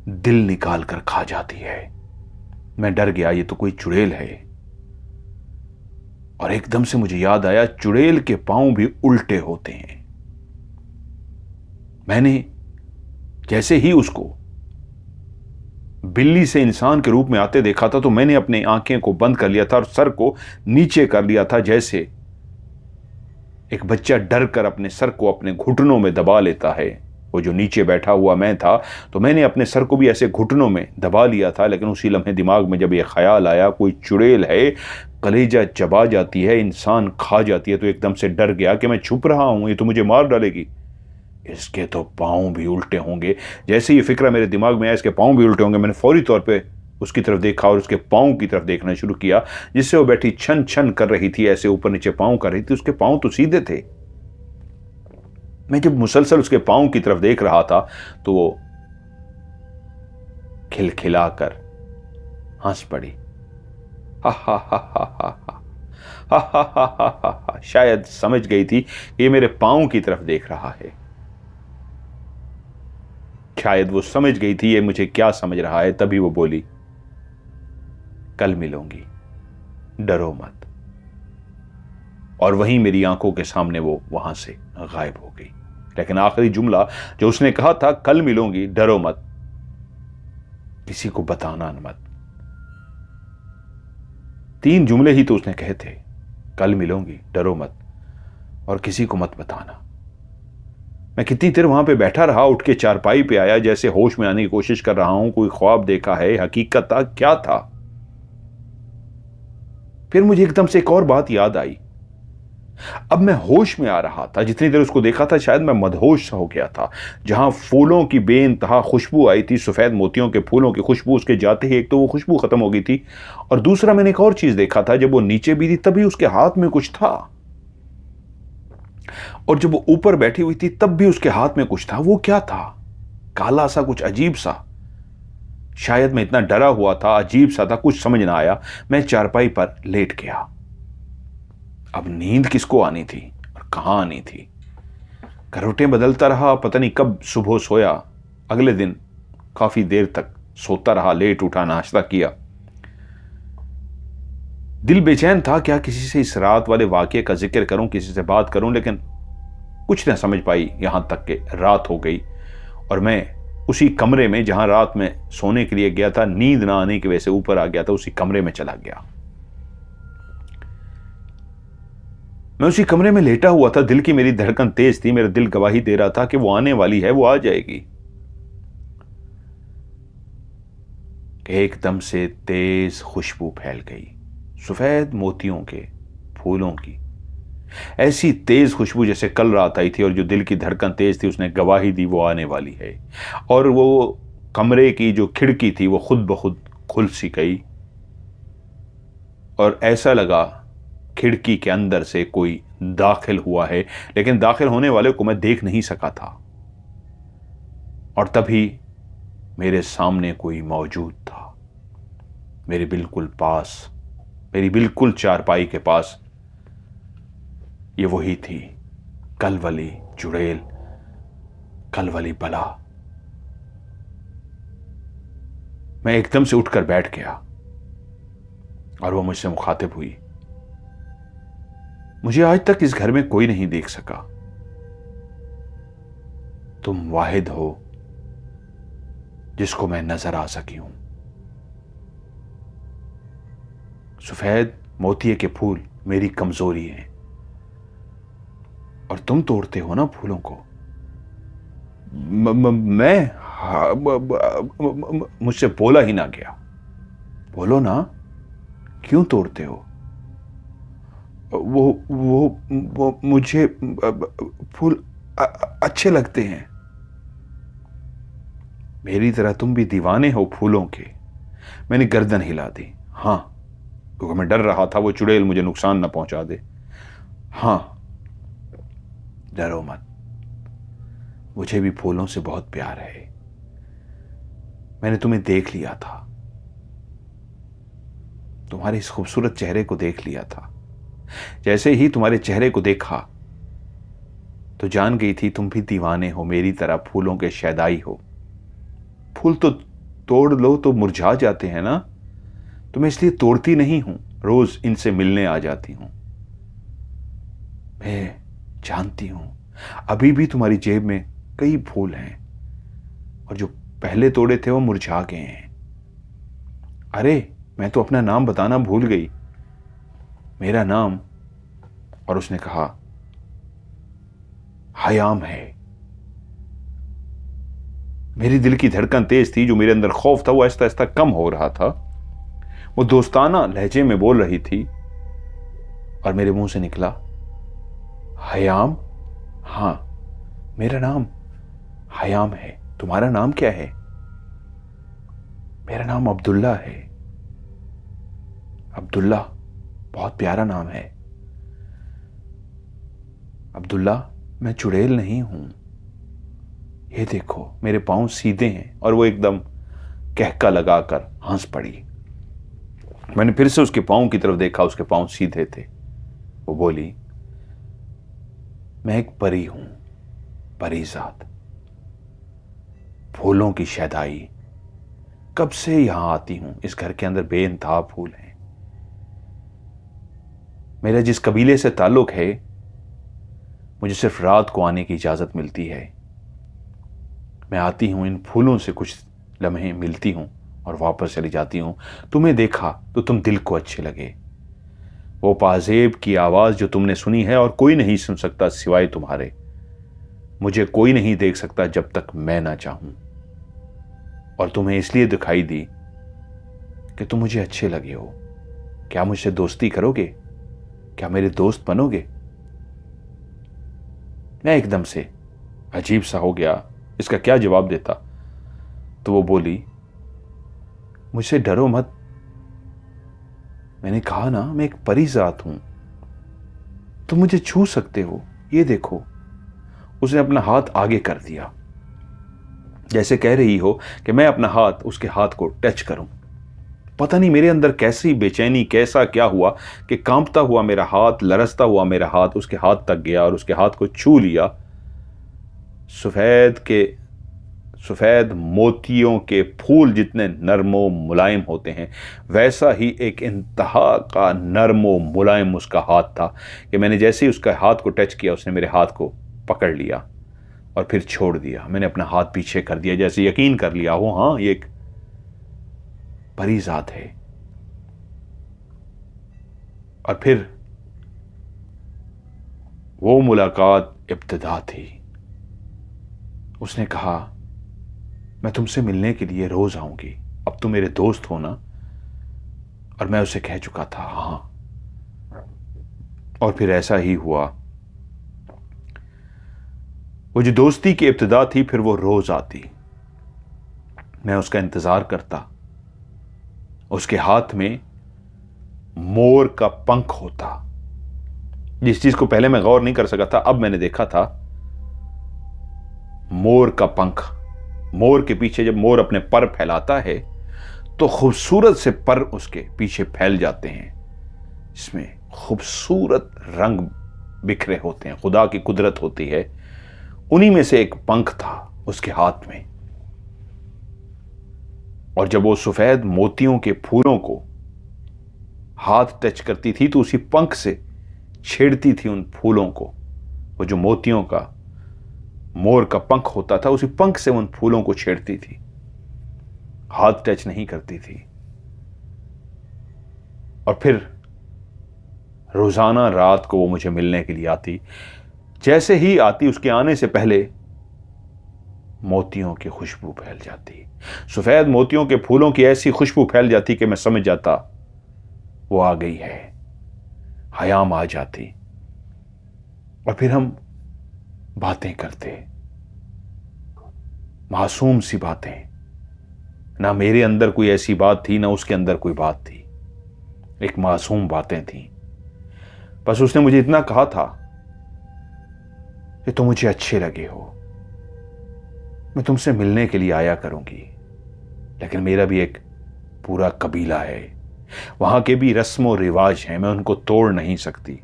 दिल निकाल कर खा जाती है। मैं डर गया, ये तो कोई चुड़ैल है। और एकदम से मुझे याद आया, चुड़ैल के पांव भी उल्टे होते हैं। मैंने जैसे ही उसको बिल्ली से इंसान के रूप में आते देखा था, तो मैंने अपनी आंखें को बंद कर लिया था और सर को नीचे कर लिया था, जैसे एक बच्चा डर कर अपने सर को अपने घुटनों में दबा लेता है। वो जो नीचे बैठा हुआ मैं था, तो मैंने अपने सर को भी ऐसे घुटनों में दबा लिया था। लेकिन उसी लम्हे दिमाग में जब ये ख्याल आया कोई चुड़ैल है, कलेजा चबा जाती है, इंसान खा जाती है, तो एकदम से डर गया कि मैं छुप रहा हूं, ये तो मुझे मार डालेगी, इसके तो पाँव भी उल्टे होंगे। जैसे ये फिक्रा मेरे दिमाग में आया इसके पाँव भी उल्टे होंगे, मैंने फौरी तौर पर उसकी तरफ देखा और उसके पाँव की तरफ देखना शुरू किया, जिससे वो बैठी छन छन कर रही थी, ऐसे ऊपर नीचे पाँव कर रही थी। उसके पाँव तो सीधे थे। मैं जब मुसलसल उसके पांव की तरफ देख रहा था तो वो खिलखिलाकर हंस पड़ी, हा हा हा हा हा हा हा हा हा हा। शायद समझ गई थी कि ये मेरे पांव की तरफ देख रहा है। शायद वो समझ गई थी ये मुझे क्या समझ रहा है। तभी वो बोली, कल मिलूंगी, डरो मत। और वहीं मेरी आंखों के सामने वो वहां से गायब हो गई। लेकिन आखिरी जुमला जो उसने कहा था, कल मिलूंगी, डरो मत, किसी को बताना मत। 3 जुमले ही तो उसने कहे थे, कल मिलूंगी, डरो मत, और किसी को मत बताना। मैं कितनी देर वहां पे बैठा रहा, उठ के चारपाई पे आया, जैसे होश में आने की कोशिश कर रहा हूं, कोई ख्वाब देखा है, हकीकत था, क्या था। फिर मुझे एकदम से एक और बात याद आई। अब मैं होश में आ रहा था। जितनी देर उसको देखा था शायद मैं मदहोश हो गया था। जहां फूलों की बेइंतहा खुशबू आई थी, सफेद मोतियों के फूलों की खुशबू, उसके जाते ही एक तो वो खुशबू खत्म हो गई थी, और दूसरा मैंने एक और चीज देखा था, जब वो नीचे भी थी तभी उसके हाथ में कुछ था, और जब वो ऊपर बैठी हुई थी तब भी उसके हाथ में कुछ था। वो क्या था? काला सा, कुछ अजीब सा। शायद मैं इतना डरा हुआ था, अजीब सा था, कुछ समझ ना आया। मैं चारपाई पर लेट गया। अब नींद किसको आनी थी और कहां आनी थी? करवटें बदलता रहा, पता नहीं कब सुबह सोया। अगले दिन काफी देर तक सोता रहा, लेट उठा, नाश्ता किया। दिल बेचैन था, क्या किसी से इस रात वाले वाकये का जिक्र करूं, किसी से बात करूं, लेकिन कुछ न समझ पाई। यहां तक कि रात हो गई और मैं उसी कमरे में जहां रात में सोने के लिए गया था, नींद ना आने की वजह से ऊपर आ गया था, उसी कमरे में चला गया। मैं उसी कमरे में लेटा हुआ था। दिल की मेरी धड़कन तेज थी, मेरा दिल गवाही दे रहा था कि वो आने वाली है, वो आ जाएगी। एकदम से तेज खुशबू फैल गई, सफेद मोतियों के फूलों की। ऐसी तेज खुशबू जैसे कल रात आई थी, और जो दिल की धड़कन तेज थी उसने गवाही दी वो आने वाली है। और वो कमरे की जो खिड़की थी वो खुद ब खुद खुल सी गई, और ऐसा लगा खिड़की के अंदर से कोई दाखिल हुआ है, लेकिन दाखिल होने वाले को मैं देख नहीं सका था। और तभी मेरे सामने कोई मौजूद था, मेरे बिल्कुल पास, मेरी बिल्कुल चारपाई के पास। ये वही थी, कल वाली चुड़ैल, कल वाली बला। मैं एकदम से उठकर बैठ गया और वो मुझसे मुखातिब हुई। मुझे आज तक इस घर में कोई नहीं देख सका। तुम वाहिद हो जिसको मैं नजर आ सकी हूं। सफेद मोतिये के फूल मेरी कमजोरी हैं, और तुम तोड़ते हो ना फूलों को। मैं मुझसे बोला ही ना गया। बोलो ना, क्यों तोड़ते हो? वो मुझे फूल अच्छे लगते हैं। मेरी तरह तुम भी दीवाने हो फूलों के। मैंने गर्दन हिला दी। हां, क्योंकि मैं डर रहा था वो चुड़ैल मुझे नुकसान ना पहुंचा दे। हां, डरो मत, मुझे भी फूलों से बहुत प्यार है। मैंने तुम्हें देख लिया था, तुम्हारे इस खूबसूरत चेहरे को देख लिया था। जैसे ही तुम्हारे चेहरे को देखा तो जान गई थी तुम भी दीवाने हो, मेरी तरह फूलों के शैदाई हो। फूल तो तोड़ लो तो मुरझा जाते हैं ना, तो मैं इसलिए तोड़ती नहीं हूं, रोज इनसे मिलने आ जाती हूं। मैं जानती हूं अभी भी तुम्हारी जेब में कई फूल हैं, और जो पहले तोड़े थे वो मुरझा गए हैं। अरे, मैं तो अपना नाम बताना भूल गई। मेरा नाम, और उसने कहा, हयाम है। मेरी दिल की धड़कन तेज थी, जो मेरे अंदर खौफ था वो आहिस्ता आहिस्ता कम हो रहा था। वो दोस्ताना लहजे में बोल रही थी, और मेरे मुंह से निकला, हयाम? हां, मेरा नाम हयाम है। तुम्हारा नाम क्या है? मेरा नाम अब्दुल्ला है। अब्दुल्ला बहुत प्यारा नाम है। अब्दुल्ला, मैं चुड़ैल नहीं हूं। ये देखो, मेरे पांव सीधे हैं। और वो एकदम कहका लगाकर हंस पड़ी। मैंने फिर से उसके पांव की तरफ देखा, उसके पांव सीधे थे। वो बोली, मैं एक परी हूं, परीजात, फूलों की शैदाई। कब से यहां आती हूं, इस घर के अंदर बेइंतहा फूल हैं। मेरा जिस कबीले से ताल्लुक है, मुझे सिर्फ रात को आने की इजाज़त मिलती है। मैं आती हूँ, इन फूलों से कुछ लम्हे मिलती हूँ और वापस चली जाती हूँ। तुम्हें देखा तो तुम दिल को अच्छे लगे। वो पाजेब की आवाज़ जो तुमने सुनी है और कोई नहीं सुन सकता सिवाय तुम्हारे। मुझे कोई नहीं देख सकता जब तक मैं ना चाहूँ। और तुम्हें इसलिए दिखाई दी कि तुम मुझे अच्छे लगे हो। क्या मुझसे दोस्ती करोगे? क्या मेरे दोस्त बनोगे? मैं एकदम से अजीब सा हो गया, इसका क्या जवाब देता। तो वो बोली, मुझसे डरो मत। मैंने कहा ना, मैं एक परी जात हूं, तुम मुझे छू सकते हो। ये देखो। उसने अपना हाथ आगे कर दिया, जैसे कह रही हो कि मैं अपना हाथ उसके हाथ को टच करूं। पता नहीं मेरे अंदर कैसी बेचैनी, कैसा क्या हुआ कि कांपता हुआ मेरा हाथ, लरसता हुआ मेरा हाथ उसके हाथ तक गया और उसके हाथ को छू लिया। सफेद मोतियों के फूल जितने नरमो मुलायम होते हैं, वैसा ही एक इंतहा का नरमो मुलायम उसका हाथ था कि मैंने जैसे ही उसका हाथ को टच किया, उसने मेरे हाथ को पकड़ लिया और फिर छोड़ दिया। मैंने अपना हाथ पीछे कर दिया, जैसे यकीन कर लिया हो, हाँ, ये एक परी जात है। और फिर वो मुलाकात इब्तिदा थी। उसने कहा, मैं तुमसे मिलने के लिए रोज आऊंगी, अब तुम मेरे दोस्त हो ना? और मैं उसे कह चुका था हाँ। और फिर ऐसा ही हुआ। वो जो दोस्ती की इब्तिदा थी, फिर वो रोज आती, मैं उसका इंतजार करता। उसके हाथ में मोर का पंख होता, जिस चीज को पहले मैं गौर नहीं कर सका था, अब मैंने देखा था। मोर का पंख। मोर के पीछे जब मोर अपने पर फैलाता है तो खूबसूरत से पर उसके पीछे फैल जाते हैं, इसमें खूबसूरत रंग बिखरे होते हैं, खुदा की कुदरत होती है। उन्हीं में से एक पंख था उसके हाथ में। और जब वो सफेद मोतियों के फूलों को हाथ टच करती थी तो उसी पंख से छेड़ती थी उन फूलों को। वो जो मोतियों का मोर का पंख होता था, उसी पंख से उन फूलों को छेड़ती थी, हाथ टच नहीं करती थी। और फिर रोजाना रात को वो मुझे मिलने के लिए आती। जैसे ही आती, उसके आने से पहले मोतियों की खुशबू फैल जाती, सफेद मोतियों के फूलों की ऐसी खुशबू फैल जाती कि मैं समझ जाता वो आ गई है। हयाम आ जाती और फिर हम बातें करते, मासूम सी बातें। ना मेरे अंदर कोई ऐसी बात थी, ना उसके अंदर कोई बात थी, एक मासूम बातें थी। बस उसने मुझे इतना कहा था कि तुम मुझे अच्छे लगे हो, मैं तुमसे मिलने के लिए आया करूंगी। लेकिन मेरा भी एक पूरा कबीला है, वहां के भी रस्म और रिवाज हैं, मैं उनको तोड़ नहीं सकती।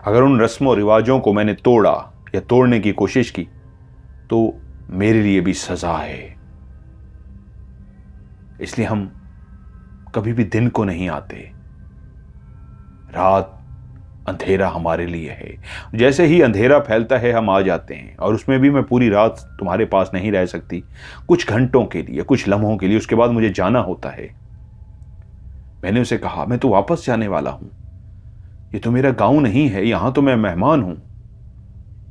अगर उन रस्म और रिवाजों को मैंने तोड़ा या तोड़ने की कोशिश की तो मेरे लिए भी सजा है। इसलिए हम कभी भी दिन को नहीं आते, रात अंधेरा हमारे लिए है। जैसे ही अंधेरा फैलता है हम आ जाते हैं, और उसमें भी मैं पूरी रात तुम्हारे पास नहीं रह सकती, कुछ घंटों के लिए, कुछ लम्हों के लिए, उसके बाद मुझे जाना होता है। मैंने उसे कहा, मैं तो वापस जाने वाला हूं, ये तो मेरा गांव नहीं है, यहां तो मैं मेहमान हूं।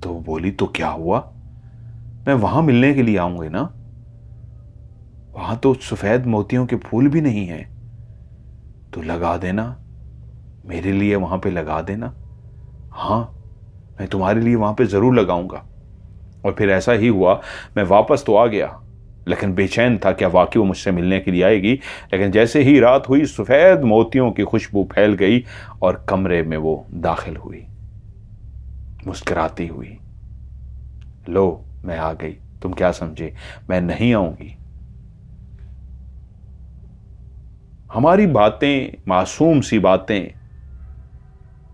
तो वो बोली, तो क्या हुआ, मैं वहां मिलने के लिए आऊंगी ना, वहां तो सफेद मोतियों के फूल भी नहीं है, तो लगा देना मेरे लिए, वहां पे लगा देना। हाँ, मैं तुम्हारे लिए वहां पे जरूर लगाऊंगा। और फिर ऐसा ही हुआ, मैं वापस तो आ गया, लेकिन बेचैन था क्या वाकई वो मुझसे मिलने के लिए आएगी। लेकिन जैसे ही रात हुई, सफेद मोतियों की खुशबू फैल गई और कमरे में वो दाखिल हुई, मुस्कुराती हुई। लो, मैं आ गई, तुम क्या समझे मैं नहीं आऊंगी? हमारी बातें मासूम सी बातें,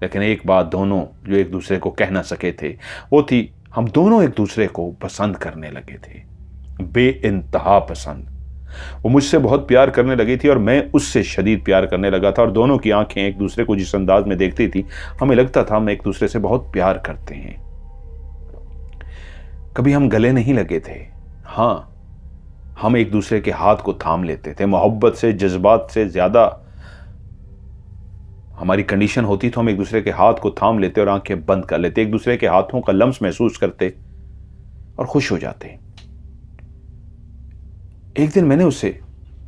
लेकिन एक बात दोनों जो एक दूसरे को कह ना सके थे, वो थी हम दोनों एक दूसरे को पसंद करने लगे थे, बेइंतहा पसंद। वो मुझसे बहुत प्यार करने लगी थी और मैं उससे शदीद प्यार करने लगा था, और दोनों की आंखें एक दूसरे को जिस अंदाज में देखती थी हमें लगता था हम एक दूसरे से बहुत प्यार करते हैं। कभी हम गले नहीं लगे थे, हाँ हम एक दूसरे के हाथ को थाम लेते थे। मोहब्बत से, जज्बात से ज्यादा हमारी कंडीशन होती तो हम एक दूसरे के हाथ को थाम लेते और आंखें बंद कर लेते, एक दूसरे के हाथों का लम्स महसूस करते और खुश हो जाते। एक दिन मैंने उससे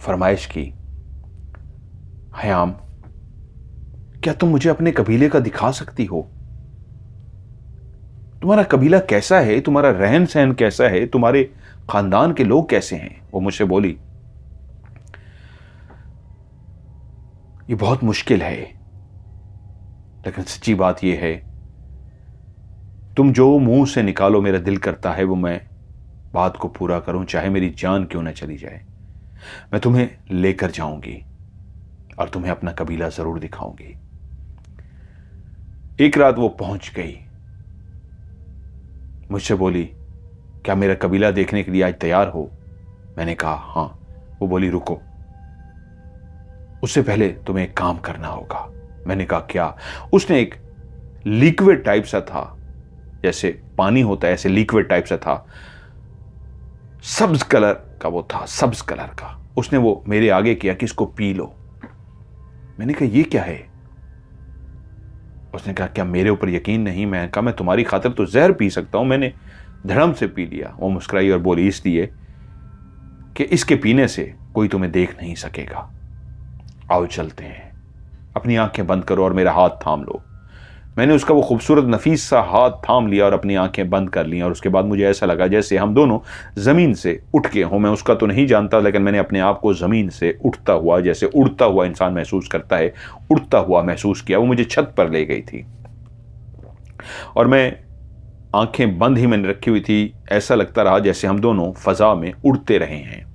फरमाइश की, हयाम क्या तुम मुझे अपने कबीले का दिखा सकती हो? तुम्हारा कबीला कैसा है, तुम्हारा रहन सहन कैसा है, तुम्हारे खानदान के लोग कैसे हैं? वो मुझसे बोली, ये बहुत मुश्किल है, लेकिन सच्ची बात यह है तुम जो मुंह से निकालो मेरा दिल करता है वो मैं बात को पूरा करूं, चाहे मेरी जान क्यों ना चली जाए। मैं तुम्हें लेकर जाऊंगी और तुम्हें अपना कबीला जरूर दिखाऊंगी। एक रात वो पहुंच गई, मुझसे बोली, क्या मेरा कबीला देखने के लिए आज तैयार हो? मैंने कहा हां। वो बोली, रुको, उससे पहले तुम्हें एक काम करना होगा। मैंने कहा क्या? उसने एक लिक्विड टाइप सा था, जैसे पानी होता है ऐसे लिक्विड टाइप सा था, सब्ज कलर का वो था, सब्ज कलर का। उसने वो मेरे आगे किया कि इसको पी लो। मैंने कहा ये क्या है? उसने कहा क्या मेरे ऊपर यकीन नहीं? मैंने कहा मैं तुम्हारी खातिर तो जहर पी सकता हूं। मैंने धड़म से पी लिया। वो मुस्कुराई और बोली, इसलिए कि इसके पीने से कोई तुम्हें देख नहीं सकेगा। आओ चलते हैं, अपनी आंखें बंद करो और मेरा हाथ थाम लो। मैंने उसका वो खूबसूरत नफीस सा हाथ थाम लिया और अपनी आंखें बंद कर ली, और उसके बाद मुझे ऐसा लगा जैसे हम दोनों जमीन से उठ के हों। मैं उसका तो नहीं जानता, लेकिन मैंने अपने आप को जमीन से उठता हुआ, जैसे उड़ता हुआ इंसान महसूस करता है, उड़ता हुआ महसूस किया। वो मुझे छत पर ले गई थी और मैं आंखें बंद ही मैंने रखी हुई थी। ऐसा लगता रहा जैसे हम दोनों फजा में उड़ते रहे हैं।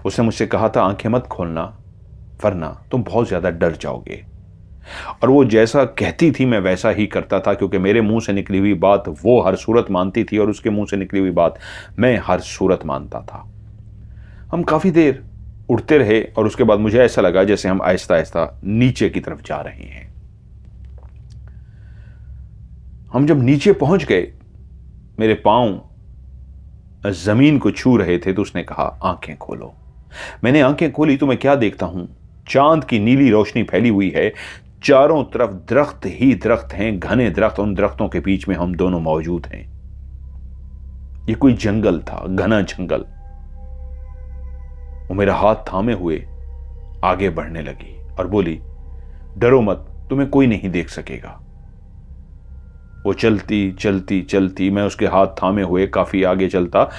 उसने मुझसे कहा था, आंखें मत खोलना वरना तुम बहुत ज्यादा डर जाओगे। और वो जैसा कहती थी मैं वैसा ही करता था, क्योंकि मेरे मुंह से निकली हुई बात वो हर सूरत मानती थी और उसके मुंह से निकली हुई बात मैं हर सूरत मानता था। हम काफी देर उड़ते रहे और उसके बाद मुझे ऐसा लगा जैसे हम आहिस्ता आहिस्ता नीचे की तरफ जा रहे हैं। हम जब नीचे पहुंच गए, मेरे पांव जमीन को छू रहे थे, तो उसने कहा, आंखें खोलो। मैंने आंखें खोली तो मैं क्या देखता हूं, चांद की नीली रोशनी फैली हुई है, चारों तरफ दरख्त ही दरख्त हैं, घने दरख्त। उन दरख्तों के बीच में हम दोनों मौजूद हैं। ये कोई जंगल था, घना जंगल। वो मेरा हाथ थामे हुए आगे बढ़ने लगी और बोली, डरो मत, तुम्हें कोई नहीं देख सकेगा। वो चलती चलती चलती, मैं उसके हाथ थामे हुए काफी आगे चलता।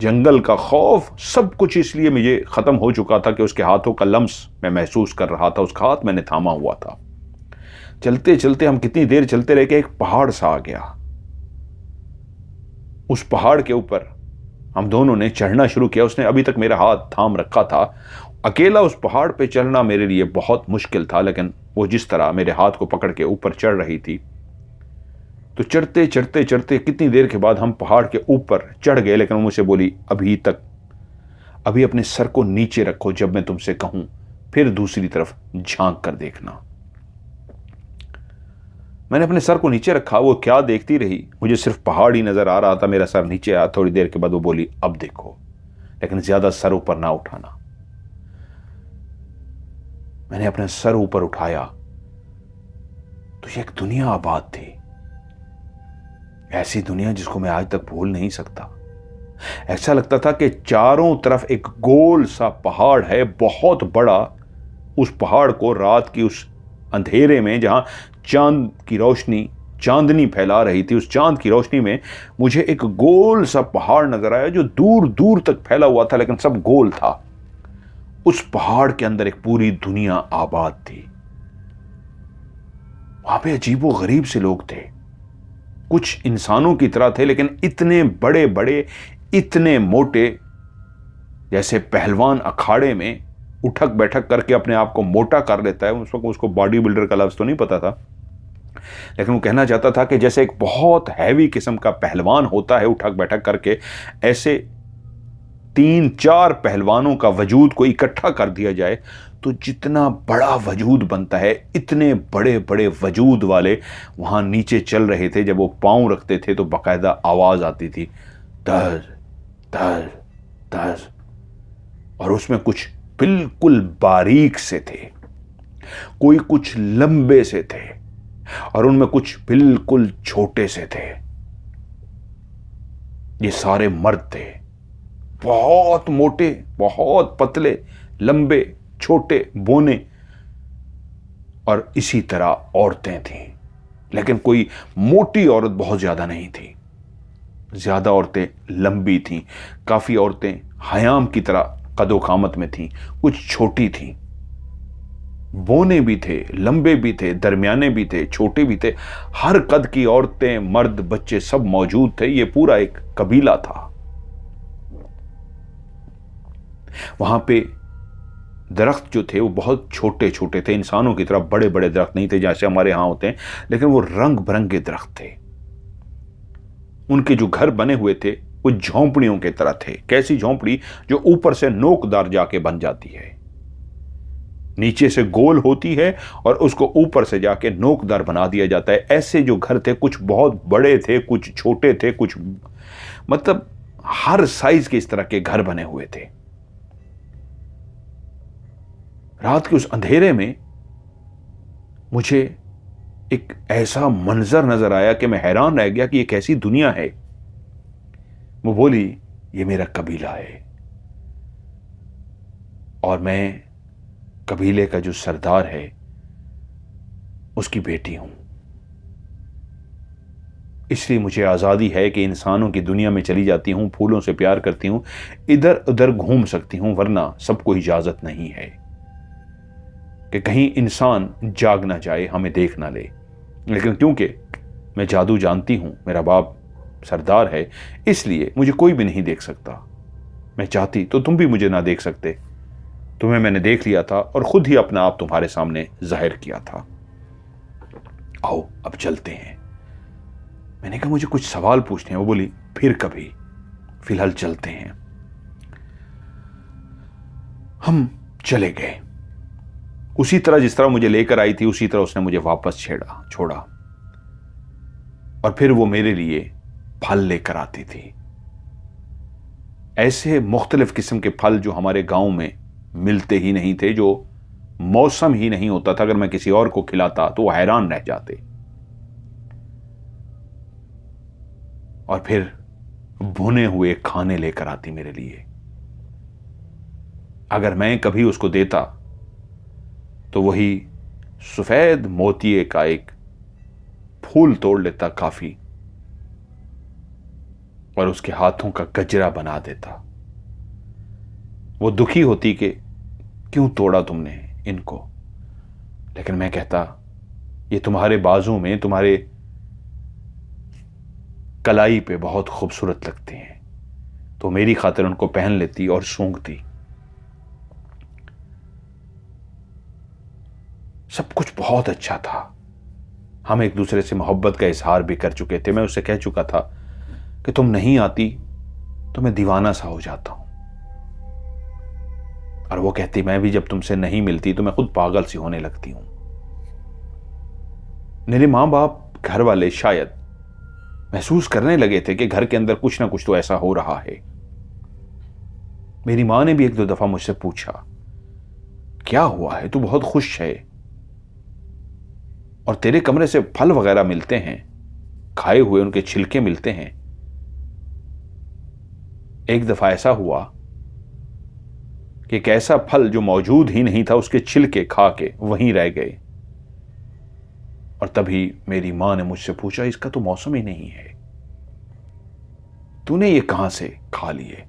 जंगल का खौफ सब कुछ इसलिए मुझे खत्म हो चुका था कि उसके हाथों का लम्स मैं महसूस कर रहा था, उसका हाथ मैंने थामा हुआ था। चलते चलते हम कितनी देर चलते रहे कि एक पहाड़ सा आ गया। उस पहाड़ के ऊपर हम दोनों ने चढ़ना शुरू किया। उसने अभी तक मेरा हाथ थाम रखा था। अकेला उस पहाड़ पे चढ़ना मेरे लिए बहुत मुश्किल था, लेकिन वो जिस तरह मेरे हाथ को पकड़ के ऊपर चढ़ रही थी, तो चढ़ते चढ़ते चढ़ते कितनी देर के बाद हम पहाड़ के ऊपर चढ़ गए। लेकिन वो मुझसे बोली, अभी अपने सर को नीचे रखो, जब मैं तुमसे कहूं फिर दूसरी तरफ झांक कर देखना। मैंने अपने सर को नीचे रखा। वो क्या देखती रही, मुझे सिर्फ पहाड़ ही नजर आ रहा था। मेरा सर नीचे आया। थोड़ी देर के बाद वो बोली, अब देखो, लेकिन ज्यादा सर ऊपर ना उठाना। मैंने अपना सर ऊपर उठाया तो ये एक दुनिया आबाद थी, ऐसी दुनिया जिसको मैं आज तक भूल नहीं सकता। ऐसा लगता था कि चारों तरफ एक गोल सा पहाड़ है, बहुत बड़ा। उस पहाड़ को रात की उस अंधेरे में, जहां चांद की रोशनी चांदनी फैला रही थी, उस चांद की रोशनी में मुझे एक गोल सा पहाड़ नजर आया जो दूर दूर तक फैला हुआ था, लेकिन सब गोल था। उस पहाड़ के अंदर एक पूरी दुनिया आबाद थी। वहां पे अजीबो गरीब से लोग थे, कुछ इंसानों की तरह थे, लेकिन इतने बड़े बड़े, इतने मोटे, जैसे पहलवान अखाड़े में उठक बैठक करके अपने आप को मोटा कर लेता है। उस वक्त उसको बॉडी बिल्डर का लफ्ज तो नहीं पता था, लेकिन वो कहना चाहता था कि जैसे एक बहुत हैवी किस्म का पहलवान होता है उठक बैठक करके, ऐसे 3-4 पहलवानों का वजूद को इकट्ठा कर दिया जाए तो जितना बड़ा वजूद बनता है, इतने बड़े बड़े वजूद वाले वहां नीचे चल रहे थे। जब वो पांव रखते थे तो बाकायदा आवाज आती थी, दस दस दस। और उसमें कुछ बिल्कुल बारीक से थे, कोई कुछ लंबे से थे और उनमें कुछ बिल्कुल छोटे से थे। ये सारे मर्द थे, बहुत मोटे, बहुत पतले, लंबे, छोटे, बोने। और इसी तरह औरतें थीं, लेकिन कोई मोटी औरत बहुत ज्यादा नहीं थी। ज्यादा औरतें लंबी थीं, काफी औरतें हयाम की तरह कदो कामत में थीं, कुछ छोटी थीं। बोने भी थे, लंबे भी थे, दरमियाने भी थे, छोटे भी थे। हर कद की औरतें, मर्द, बच्चे सब मौजूद थे। ये पूरा एक कबीला था। वहां पे दरख्त जो थे वो बहुत छोटे छोटे थे, इंसानों की तरह बड़े बड़े दरख्त नहीं थे जैसे हमारे यहां होते हैं, लेकिन वो रंग बिरंगे दरख्त थे। उनके जो घर बने हुए थे वो झोंपड़ियों की तरह थे। कैसी झोंपड़ी? जो ऊपर से नोकदार जाके बन जाती है, नीचे से गोल होती है और उसको ऊपर से जाके नोकदार बना दिया जाता है। ऐसे जो घर थे, कुछ बहुत बड़े थे, कुछ छोटे थे, कुछ मतलब हर साइज के इस तरह के घर बने हुए थे। रात के उस अंधेरे में मुझे एक ऐसा मंजर नजर आया कि मैं हैरान रह गया कि ये कैसी दुनिया है। वो बोली, ये मेरा कबीला है और मैं कबीले का जो सरदार है उसकी बेटी हूं। इसलिए मुझे आजादी है कि इंसानों की दुनिया में चली जाती हूं, फूलों से प्यार करती हूं, इधर उधर घूम सकती हूं, वरना सबको इजाजत नहीं है कि कहीं इंसान जाग ना जाए, हमें देख ना ले। लेकिन क्योंकि मैं जादू जानती हूं, मेरा बाप सरदार है, इसलिए मुझे कोई भी नहीं देख सकता। मैं चाहती तो तुम भी मुझे ना देख सकते। तुम्हें मैंने देख लिया था और खुद ही अपना आप तुम्हारे सामने जाहिर किया था। आओ अब चलते हैं। मैंने कहा मुझे कुछ सवाल पूछने हैं। वो बोली, फिर कभी, फिलहाल चलते हैं। हम चले गए उसी तरह जिस तरह मुझे लेकर आई थी, उसी तरह उसने मुझे वापस छोड़ा। और फिर वो मेरे लिए फल लेकर आती थी, ऐसे मुख्तलिफ किस्म के फल जो हमारे गांव में मिलते ही नहीं थे, जो मौसम ही नहीं होता था। अगर मैं किसी और को खिलाता तो वो हैरान रह जाते। और फिर भुने हुए खाने लेकर आती मेरे लिए। अगर मैं कभी उसको देता तो वही सफेद मोतिये का एक फूल तोड़ लेता काफी और उसके हाथों का गजरा बना देता। वो दुखी होती कि क्यों तोड़ा तुमने इनको, लेकिन मैं कहता ये तुम्हारे बाजू में, तुम्हारे कलाई पे बहुत खूबसूरत लगते हैं। तो मेरी खातिर उनको पहन लेती और सूंघती। सब कुछ बहुत अच्छा था। हम एक दूसरे से मोहब्बत का इजहार भी कर चुके थे। मैं उससे कह चुका था कि तुम नहीं आती तो मैं दीवाना सा हो जाता हूं। और वो कहती, मैं भी जब तुमसे नहीं मिलती तो मैं खुद पागल सी होने लगती हूं। मेरे मां बाप, घर वाले शायद महसूस करने लगे थे कि घर के अंदर कुछ ना कुछ तो ऐसा हो रहा है। मेरी मां ने भी एक दो दफा मुझसे पूछा, क्या हुआ है, तू बहुत खुश है और तेरे कमरे से फल वगैरह मिलते हैं, खाए हुए उनके छिलके मिलते हैं। एक दफा ऐसा हुआ कि एक ऐसा फल जो मौजूद ही नहीं था, उसके छिलके खा के वहीं रह गए। और तभी मेरी मां ने मुझसे पूछा, इसका तो मौसम ही नहीं है, तूने ये कहां से खा लिए?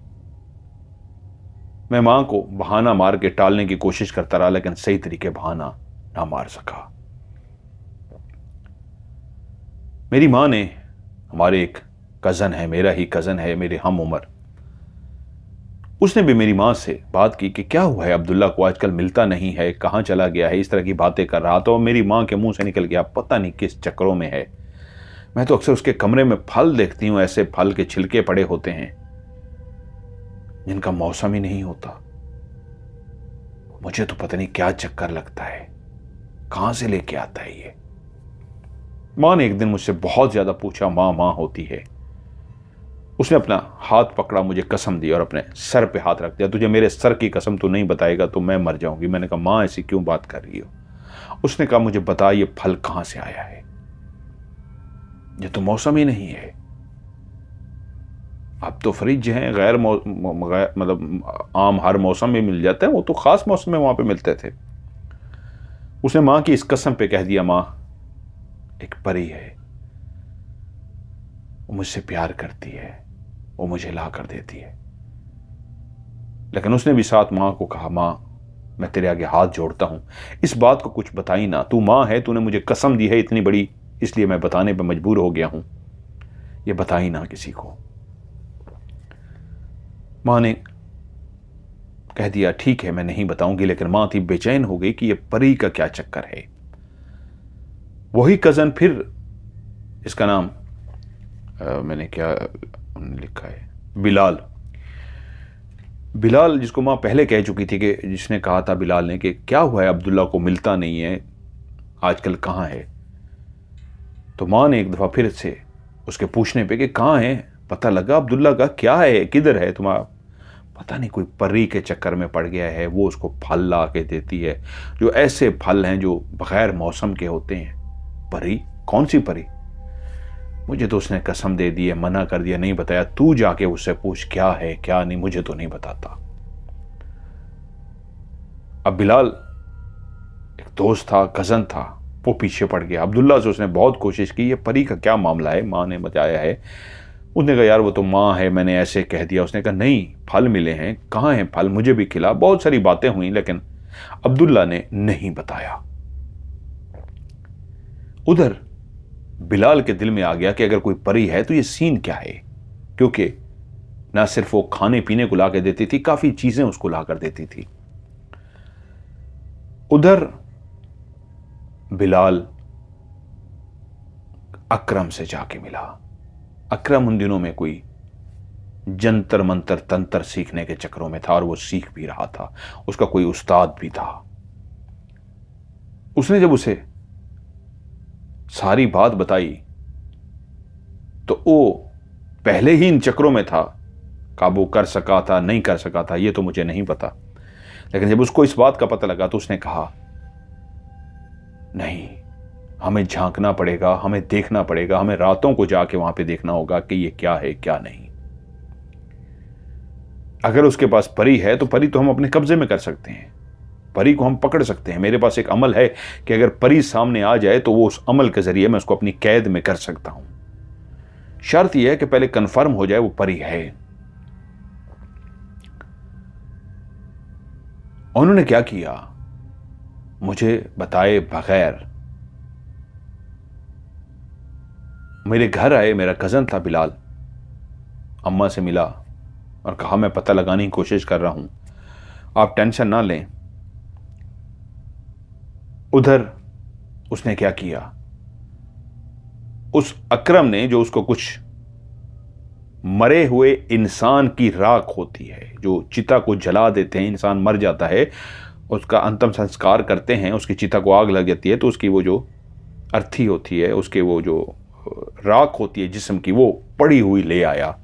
मैं मां को बहाना मार के टालने की कोशिश करता रहा, लेकिन सही तरीके बहाना ना मार सका। मेरी मां ने, हमारे एक कजन है, मेरा ही कजन है, मेरे हम उम्र, उसने भी मेरी मां से बात की कि क्या हुआ है, अब्दुल्ला को आजकल मिलता नहीं है, कहां चला गया है, इस तरह की बातें कर रहा था। और मेरी मां के मुंह से निकल गया, पता नहीं किस चक्करों में है। मैं तो अक्सर उसके कमरे में फल देखती हूं, ऐसे फल के छिलके पड़े होते हैं जिनका मौसम ही नहीं होता। मुझे तो पता नहीं क्या चक्कर लगता है, कहां से लेके आता है ये। मां ने एक दिन मुझसे बहुत ज्यादा पूछा, मां मां होती है। उसने अपना हाथ पकड़ा, मुझे कसम दी और अपने सर पे हाथ रख दिया, तुझे मेरे सर की कसम तू नहीं बताएगा तो मैं मर जाऊंगी। मैंने कहा मां ऐसी क्यों बात कर रही हो। उसने कहा मुझे बता ये फल कहां से आया है, ये तो मौसम ही नहीं है। अब तो फ्रिज हैं, मतलब आम हर मौसम में मिल जाते हैं, वो तो खास मौसम में वहां पे मिलते थे। उसने मां की इस कसम पे कह दिया मां एक परी है, वो मुझसे प्यार करती है, वो मुझे ला कर देती है। लेकिन उसने भी साथ मां को कहा मां मैं तेरे आगे हाथ जोड़ता हूं, इस बात को कुछ बताई ना, तू मां है, तूने मुझे कसम दी है इतनी बड़ी, इसलिए मैं बताने पे मजबूर हो गया हूं, ये बताई ना किसी को। मां ने कह दिया ठीक है मैं नहीं बताऊंगी। लेकिन मां थी बेचैन हो गई कि ये परी का क्या चक्कर है। वही कजन फिर, इसका नाम मैंने क्या लिखा है, बिलाल। बिलाल जिसको मां पहले कह चुकी थी, कि जिसने कहा था बिलाल ने कि क्या हुआ है अब्दुल्ला को मिलता नहीं है आजकल, कहां है। तो मां ने एक दफा फिर से उसके पूछने पे कि कहां है, पता लगा अब्दुल्ला का, क्या है, किधर है तुम्हारा। पता नहीं कोई परी के चक्कर में पड़ गया है, वो उसको फल ला के देती है, जो ऐसे फल हैं जो बगैर मौसम के होते हैं। परी? कौन सी परी? मुझे तो उसने कसम दे दी है, मना कर दिया, नहीं बताया, तू जाके उससे पूछ क्या है क्या नहीं, मुझे तो नहीं बताता। अब बिलाल एक दोस्त था, कजन था, वो पीछे पड़ गया। अब्दुल्ला से उसने बहुत कोशिश की, ये परी का क्या मामला है, मां ने बताया है। उसने कहा यार वो तो मां है, मैंने ऐसे कह दिया। उसने कहा नहीं फल मिले हैं, कहां हैं फल, मुझे भी खिला। बहुत सारी बातें हुई लेकिन अब्दुल्ला ने नहीं बताया। उधर बिलाल के दिल में आ गया कि अगर कोई परी है तो ये सीन क्या है, क्योंकि ना सिर्फ वो खाने पीने को ला के देती थी, काफी चीजें उसको ला कर देती थी। उधर बिलाल अकरम से जाके मिला। अकरम उन दिनों में कोई जंतर मंतर तंत्र सीखने के चक्करों में था और वो सीख भी रहा था, उसका कोई उस्ताद भी था। उसने जब उसे सारी बात बताई तो वो पहले ही इन चक्रों में था, काबू कर सका था नहीं कर सका था ये तो मुझे नहीं पता। लेकिन जब उसको इस बात का पता लगा तो उसने कहा नहीं, हमें झांकना पड़ेगा, हमें देखना पड़ेगा, हमें रातों को जाके वहां पे देखना होगा कि ये क्या है क्या नहीं। अगर उसके पास परी है तो परी तो हम अपने कब्जे में कर सकते हैं, परी को हम पकड़ सकते हैं। मेरे पास एक अमल है कि अगर परी सामने आ जाए तो वो उस अमल के जरिए मैं उसको अपनी कैद में कर सकता हूं। शर्त यह है कि पहले कंफर्म हो जाए वो परी है। उन्होंने क्या किया, मुझे बताए बगैर मेरे घर आए। मेरा कजन था बिलाल, अम्मा से मिला और कहा मैं पता लगाने की कोशिश कर रहा हूं, आप टेंशन ना लें। उधर उसने क्या किया, उस अकरम ने जो उसको कुछ मरे हुए इंसान की राख होती है, जो चिता को जला देते हैं, इंसान मर जाता है, उसका अंतिम संस्कार करते हैं, उसकी चिता को आग लग जाती है तो उसकी वो जो अर्थी होती है, उसके वो जो राख होती है जिस्म की, वो पड़ी हुई ले आया।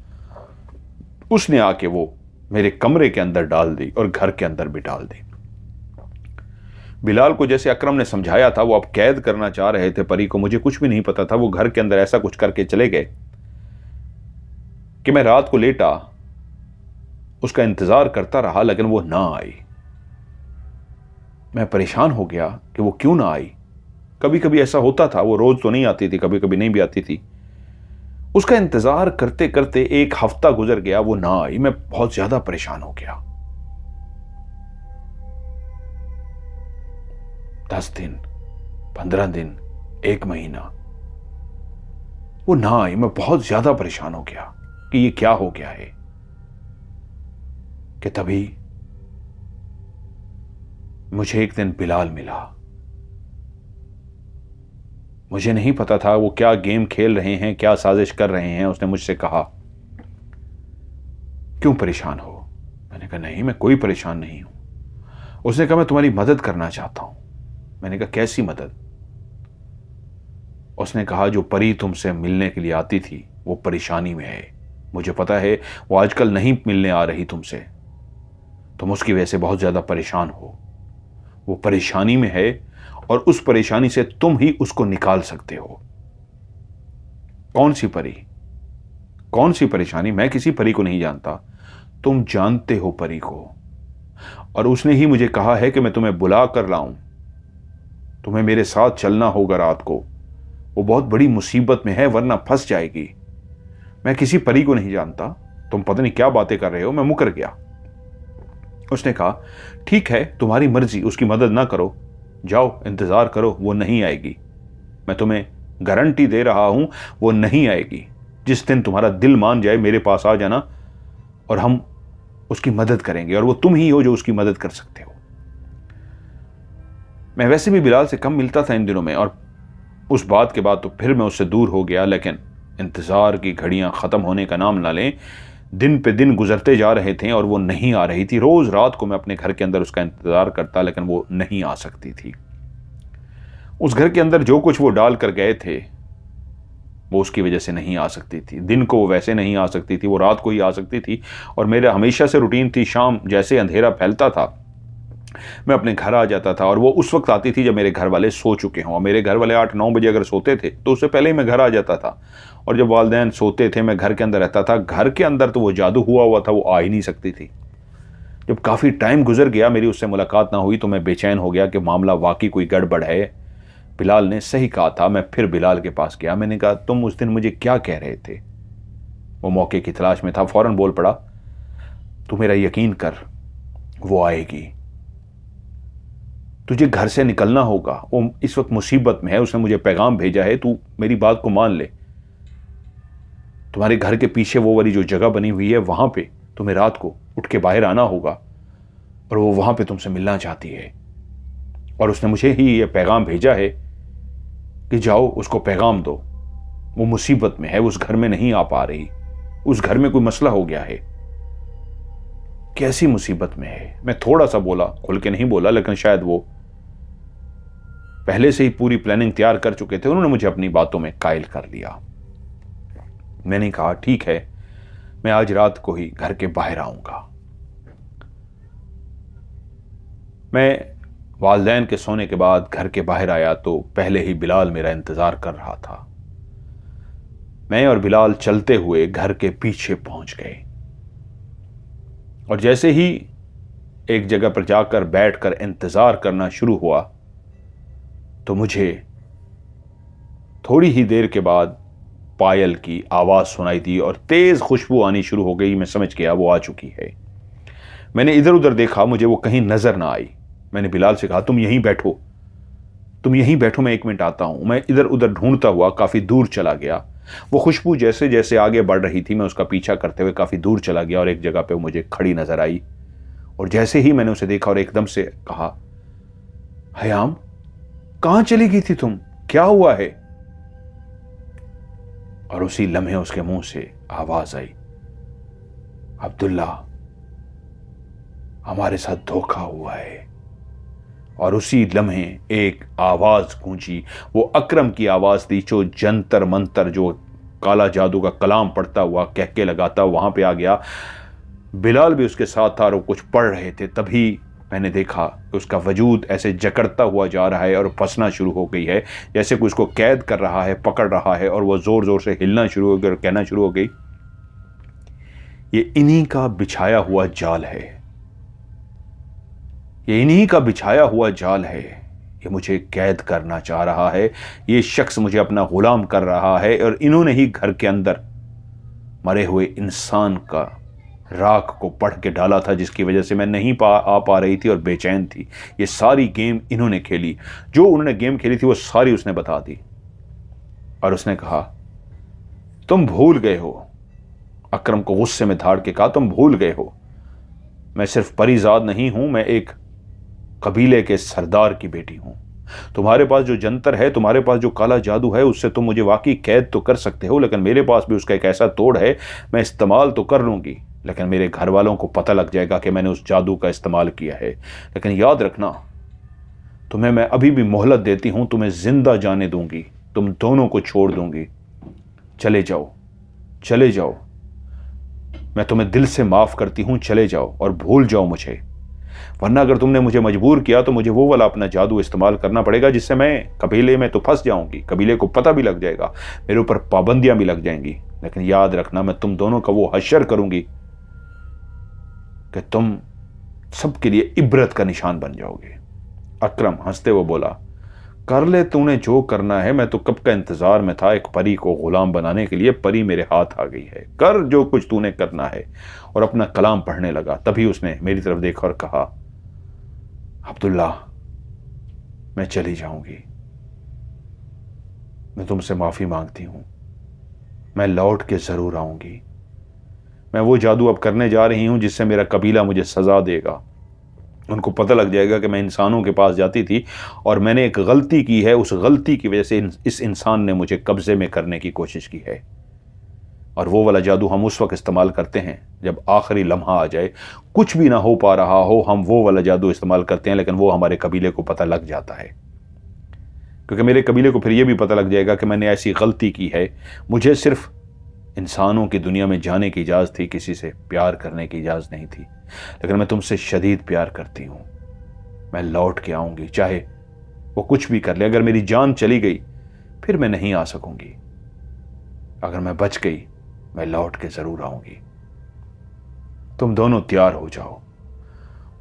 उसने आके वो मेरे कमरे के अंदर डाल दी और घर के अंदर भी डाल दी। बिलाल को जैसे अकरम ने समझाया था, वो अब कैद करना चाह रहे थे परी को, मुझे कुछ भी नहीं पता था। वो घर के अंदर ऐसा कुछ करके चले गए कि मैं रात को लेटा, उसका इंतजार करता रहा लेकिन वो ना आई। मैं परेशान हो गया कि वो क्यों ना आई। कभी कभी ऐसा होता था, वो रोज तो नहीं आती थी, कभी कभी नहीं भी आती थी। उसका इंतजार करते करते एक हफ्ता गुजर गया, वो ना आई। मैं बहुत ज्यादा परेशान हो गया। 10 दिन, 15 दिन, 1 महीना, वो ना आई। मैं बहुत ज्यादा परेशान हो गया कि ये क्या हो गया है। कि तभी मुझे एक दिन बिलाल मिला। मुझे नहीं पता था वो क्या गेम खेल रहे हैं, क्या साजिश कर रहे हैं। उसने मुझसे कहा क्यों परेशान हो, मैंने कहा नहीं, मैं कोई परेशान नहीं हूं। उसने कहा मैं तुम्हारी मदद करना चाहता हूं। मैंने कहा कैसी मदद? उसने कहा जो परी तुमसे मिलने के लिए आती थी वो परेशानी में है। मुझे पता है वो आजकल नहीं मिलने आ रही तुमसे, तुम उसकी वजह से बहुत ज्यादा परेशान हो। वो परेशानी में है और उस परेशानी से तुम ही उसको निकाल सकते हो। कौन सी परी? कौन सी परेशानी? मैं किसी परी को नहीं जानता, तुम जानते हो परी को। और उसने ही मुझे कहा है कि मैं तुम्हें बुला कर लाऊं, तुम्हें मेरे साथ चलना होगा रात को। वो बहुत बड़ी मुसीबत में है वरना फंस जाएगी। मैं किसी परी को नहीं जानता, तुम पता नहीं क्या बातें कर रहे हो। मैं मुकर गया। उसने कहा ठीक है तुम्हारी मर्जी, उसकी मदद ना करो, जाओ इंतजार करो, वो नहीं आएगी। मैं तुम्हें गारंटी दे रहा हूं वो नहीं आएगी। जिस दिन तुम्हारा दिल मान जाए मेरे पास आ जाना और हम उसकी मदद करेंगे, और वो तुम ही हो जो उसकी मदद कर सकते हो। मैं वैसे भी बिलाल से कम मिलता था इन दिनों में, और उस बात के बाद तो फिर मैं उससे दूर हो गया। लेकिन इंतजार की घड़ियां खत्म होने का नाम ना लें। दिन पे दिन गुजरते जा रहे थे और वो नहीं आ रही थी। रोज रात को मैं अपने घर के अंदर उसका इंतजार करता, लेकिन वो नहीं आ सकती थी। उस घर के अंदर जो कुछ वो डाल कर गए थे वो उसकी वजह से नहीं आ सकती थी। दिन को वो वैसे नहीं आ सकती थी, वो रात को ही आ सकती थी। और मेरा हमेशा से रूटीन थी, शाम जैसे अंधेरा फैलता था मैं अपने घर आ जाता था, और वो उस वक्त आती थी जब मेरे घर वाले सो चुके हों। और मेरे घर वाले 8-9 बजे अगर सोते थे तो उससे पहले ही मैं घर आ जाता था। और जब वालिदैन सोते थे मैं घर के अंदर रहता था। घर के अंदर तो वो जादू हुआ था, वो आ ही नहीं सकती थी। जब काफ़ी टाइम गुजर गया मेरी उससे मुलाकात ना हुई तो मैं बेचैन हो गया कि मामला वाकई कोई गड़बड़ है। बिलाल ने सही कहा था। मैं फिर बिलाल के पास गया। मैंने कहा तुम उस दिन मुझे क्या कह रहे थे? वो मौके की तलाश में था, फौरन बोल पड़ा तू मेरा यकीन कर, वो आएगी। तुझे घर से निकलना होगा, वो इस वक्त मुसीबत में है, उसने मुझे पैगाम भेजा है, तू मेरी बात को मान ले। तुम्हारे घर के पीछे वो वाली जो जगह बनी हुई है वहां पे तुम्हें रात को उठ के बाहर आना होगा, और वो वहां पे तुमसे मिलना चाहती है। और उसने मुझे ही ये पैगाम भेजा है कि जाओ उसको पैगाम दो, वो मुसीबत में है, उस घर में नहीं आ पा रही, उस घर में कोई मसला हो गया है। कैसी मुसीबत में है? मैं थोड़ा सा बोला, खुल के नहीं बोला, लेकिन शायद वो पहले से ही पूरी प्लानिंग तैयार कर चुके थे। उन्होंने मुझे अपनी बातों में कायल कर लिया। मैंने कहा ठीक है, मैं आज रात को ही घर के बाहर आऊंगा। मैं वालिदैन के सोने के बाद घर के बाहर आया तो पहले ही बिलाल मेरा इंतजार कर रहा था। मैं और बिलाल चलते हुए घर के पीछे पहुंच गए, और जैसे ही एक जगह पर जाकर बैठकर इंतजार करना शुरू हुआ तो मुझे थोड़ी ही देर के बाद पायल की आवाज सुनाई दी और तेज खुशबू आनी शुरू हो गई। मैं समझ गया वो आ चुकी है। मैंने इधर उधर देखा, मुझे वो कहीं नजर ना आई। मैंने बिलाल से कहा तुम यहीं बैठो, तुम यहीं बैठो, मैं 1 मिनट आता हूं। मैं इधर उधर ढूंढता हुआ काफी दूर चला गया। वो खुशबू जैसे जैसे आगे बढ़ रही थी मैं उसका पीछा करते हुए काफी दूर चला गया, और एक जगह पे वो मुझे खड़ी नजर आई। और जैसे ही मैंने उसे देखा और एकदम से कहा हयाम, कहां चली गई थी तुम, क्या हुआ है? और उसी लम्हे उसके मुंह से आवाज आई, अब्दुल्ला, हमारे साथ धोखा हुआ है। और उसी लम्हे एक आवाज गूंजी। वो अकरम की आवाज थी जो जंतर मंतर, जो काला जादू का कलाम पढ़ता हुआ कह के लगाता वहां पे आ गया। बिलाल भी उसके साथ था और वो कुछ पढ़ रहे थे। तभी मैंने देखा कि उसका वजूद ऐसे जकड़ता हुआ जा रहा है और फंसना शुरू हो गई है, जैसे कोई उसको कैद कर रहा है, पकड़ रहा है। और वो जोर जोर से हिलना शुरू हो गई और कहना शुरू हो गई, ये इन्हीं का बिछाया हुआ जाल है, ये इन्हीं का बिछाया हुआ जाल है, ये मुझे कैद करना चाह रहा है, ये शख्स मुझे अपना गुलाम कर रहा है। और इन्होंने ही घर के अंदर मरे हुए इंसान का राख को पढ़ के डाला था, जिसकी वजह से मैं नहीं आ पा रही थी और बेचैन थी। ये सारी गेम इन्होंने खेली, जो उन्होंने गेम खेली थी वो सारी उसने बता दी। और उसने कहा तुम भूल गए हो, अकरम को गुस्से में धाड़ के कहा तुम भूल गए हो, मैं सिर्फ परीजाद नहीं हूं, मैं एक कबीले के सरदार की बेटी हूं। तुम्हारे पास जो जंतर है, तुम्हारे पास जो काला जादू है, उससे तुम मुझे वाकई कैद तो कर सकते हो, लेकिन मेरे पास भी उसका एक ऐसा तोड़ है, मैं इस्तेमाल तो कर लूंगी, लेकिन मेरे घर वालों को पता लग जाएगा कि मैंने उस जादू का इस्तेमाल किया है। लेकिन याद रखना, तुम्हें मैं अभी भी मोहलत देती हूं, तुम्हें जिंदा जाने दूंगी, तुम दोनों को छोड़ दूंगी। चले जाओ, चले जाओ, मैं तुम्हें दिल से माफ करती हूं, चले जाओ और भूल जाओ मुझे। वरना अगर तुमने मुझे मजबूर किया तो मुझे वो वाला अपना जादू इस्तेमाल करना पड़ेगा जिससे मैं कबीले में तो फंस जाऊंगी, कबीले को पता भी लग जाएगा, मेरे ऊपर पाबंदियां भी लग जाएंगी। लेकिन याद रखना, मैं तुम दोनों का वो हश्र करूंगी कि तुम सबके लिए इबरत का निशान बन जाओगे। अकरम हंसते हुए बोला, कर ले तूने जो करना है, मैं तो कब का इंतजार में था एक परी को गुलाम बनाने के लिए। परी मेरे हाथ आ गई है, कर जो कुछ तूने करना है। और अपना कलाम पढ़ने लगा। तभी उसने मेरी तरफ देखा और कहा, अब्दुल्ला, मैं चली जाऊंगी, मैं तुमसे माफी मांगती हूं, मैं लौट के जरूर आऊंगी। मैं वो जादू अब करने जा रही हूं जिससे मेरा कबीला मुझे सजा देगा। उनको पता लग जाएगा कि मैं इंसानों के पास जाती थी और मैंने एक गलती की है, उस गलती की वजह से इस इंसान ने मुझे कब्जे में करने की कोशिश की है। और वो वाला जादू हम उस वक्त इस्तेमाल करते हैं जब आखिरी लम्हा आ जाए, कुछ भी ना हो पा रहा हो, हम वो वाला जादू इस्तेमाल करते हैं, लेकिन वो हमारे कबीले को पता लग जाता है। क्योंकि मेरे कबीले को फिर ये भी पता लग जाएगा कि मैंने ऐसी गलती की है। मुझे सिर्फ इंसानों की दुनिया में जाने की इजाज़त थी, किसी से प्यार करने की इजाज़त नहीं थी। लेकिन मैं तुमसे शदीद प्यार करती हूँ, मैं लौट के आऊँगी, चाहे वो कुछ भी कर ले। अगर मेरी जान चली गई फिर मैं नहीं आ सकूँगी, अगर मैं बच गई मैं लौट के ज़रूर आऊँगी। तुम दोनों तैयार हो जाओ।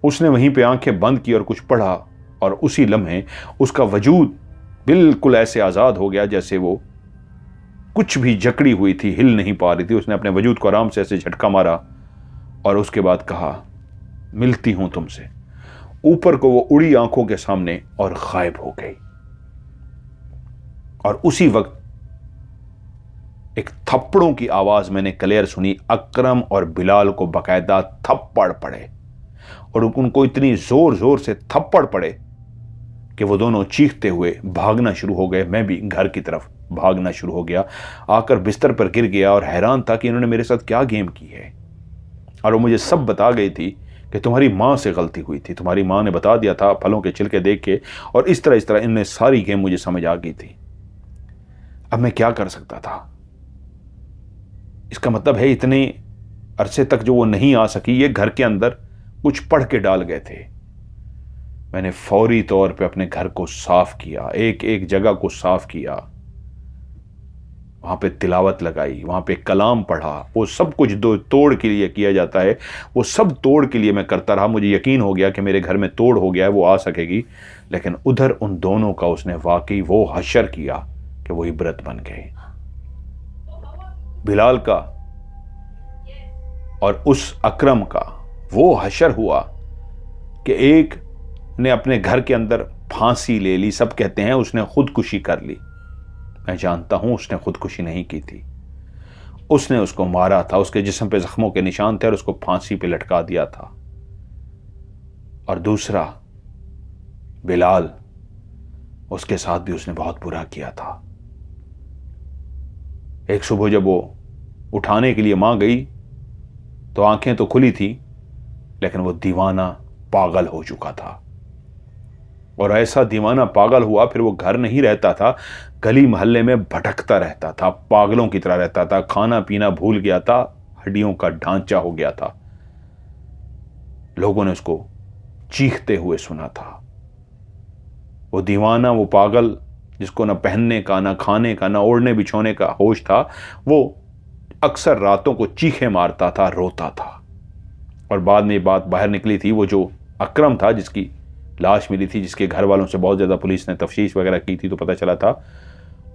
उसने वहीं पे आंखें बंद की और कुछ पढ़ा, और उसी लम्हे उसका वजूद बिल्कुल ऐसे आज़ाद हो गया जैसे वो कुछ भी जकड़ी हुई थी, हिल नहीं पा रही थी। उसने अपने वजूद को आराम से ऐसे झटका मारा और उसके बाद कहा, मिलती हूं तुमसे। ऊपर को वो उड़ी आंखों के सामने और गायब हो गई। और उसी वक्त एक थप्पड़ों की आवाज मैंने क्लियर सुनी। अकरम और बिलाल को बकायदा थप्पड़ पड़े, और उनको इतनी जोर जोर से थप्पड़ पड़े कि वो दोनों चीखते हुए भागना शुरू हो गए। मैं भी घर की तरफ भागना शुरू हो गया, आकर बिस्तर पर गिर गया और हैरान था कि इन्होंने मेरे साथ क्या गेम की है। और वो मुझे सब बता गई थी कि तुम्हारी माँ से गलती हुई थी, तुम्हारी माँ ने बता दिया था फलों के छिलके देख के, और इस तरह इनने सारी गेम मुझे समझ आ गई थी। अब मैं क्या कर सकता था? इसका मतलब है इतने अरसे तक जो वो नहीं आ सकी, ये घर के अंदर कुछ पढ़ के डाल गए थे। मैंने फौरी तौर पे अपने घर को साफ किया, एक एक जगह को साफ किया, वहां पे तिलावत लगाई, वहां पे कलाम पढ़ा। वो सब कुछ दो तोड़ के लिए किया जाता है, वो सब तोड़ के लिए मैं करता रहा। मुझे यकीन हो गया कि मेरे घर में तोड़ हो गया है, वो आ सकेगी। लेकिन उधर उन दोनों का उसने वाकई वो हशर किया कि वो इबरत बन गए। बिलाल का और उस अकरम का वो हशर हुआ कि एक ने अपने घर के अंदर फांसी ले ली। सब कहते हैं उसने खुदकुशी कर ली, मैं जानता हूं उसने खुदकुशी नहीं की थी। उसने उसको मारा था, उसके जिस्म पे जख्मों के निशान थे और उसको फांसी पे लटका दिया था। और दूसरा बिलाल, उसके साथ भी उसने बहुत बुरा किया था। एक सुबह जब वो उठाने के लिए मां गई तो आंखें तो खुली थी, लेकिन वो दीवाना पागल हो चुका था। और ऐसा दीवाना पागल हुआ, फिर वो घर नहीं रहता था, गली मोहल्ले में भटकता रहता था, पागलों की तरह रहता था, खाना पीना भूल गया था, हड्डियों का ढांचा हो गया था। लोगों ने उसको चीखते हुए सुना था। वो दीवाना, वो पागल जिसको ना पहनने का, ना खाने का, ना ओढ़ने बिछोने का होश था, वो अक्सर रातों को चीखें मारता था, रोता था। और बाद में ये बात बाहर निकली थी, वो जो अकरम था जिसकी लाश मिली थी, जिसके घर वालों से बहुत ज़्यादा पुलिस ने तफ्तीश वगैरह की थी, तो पता चला था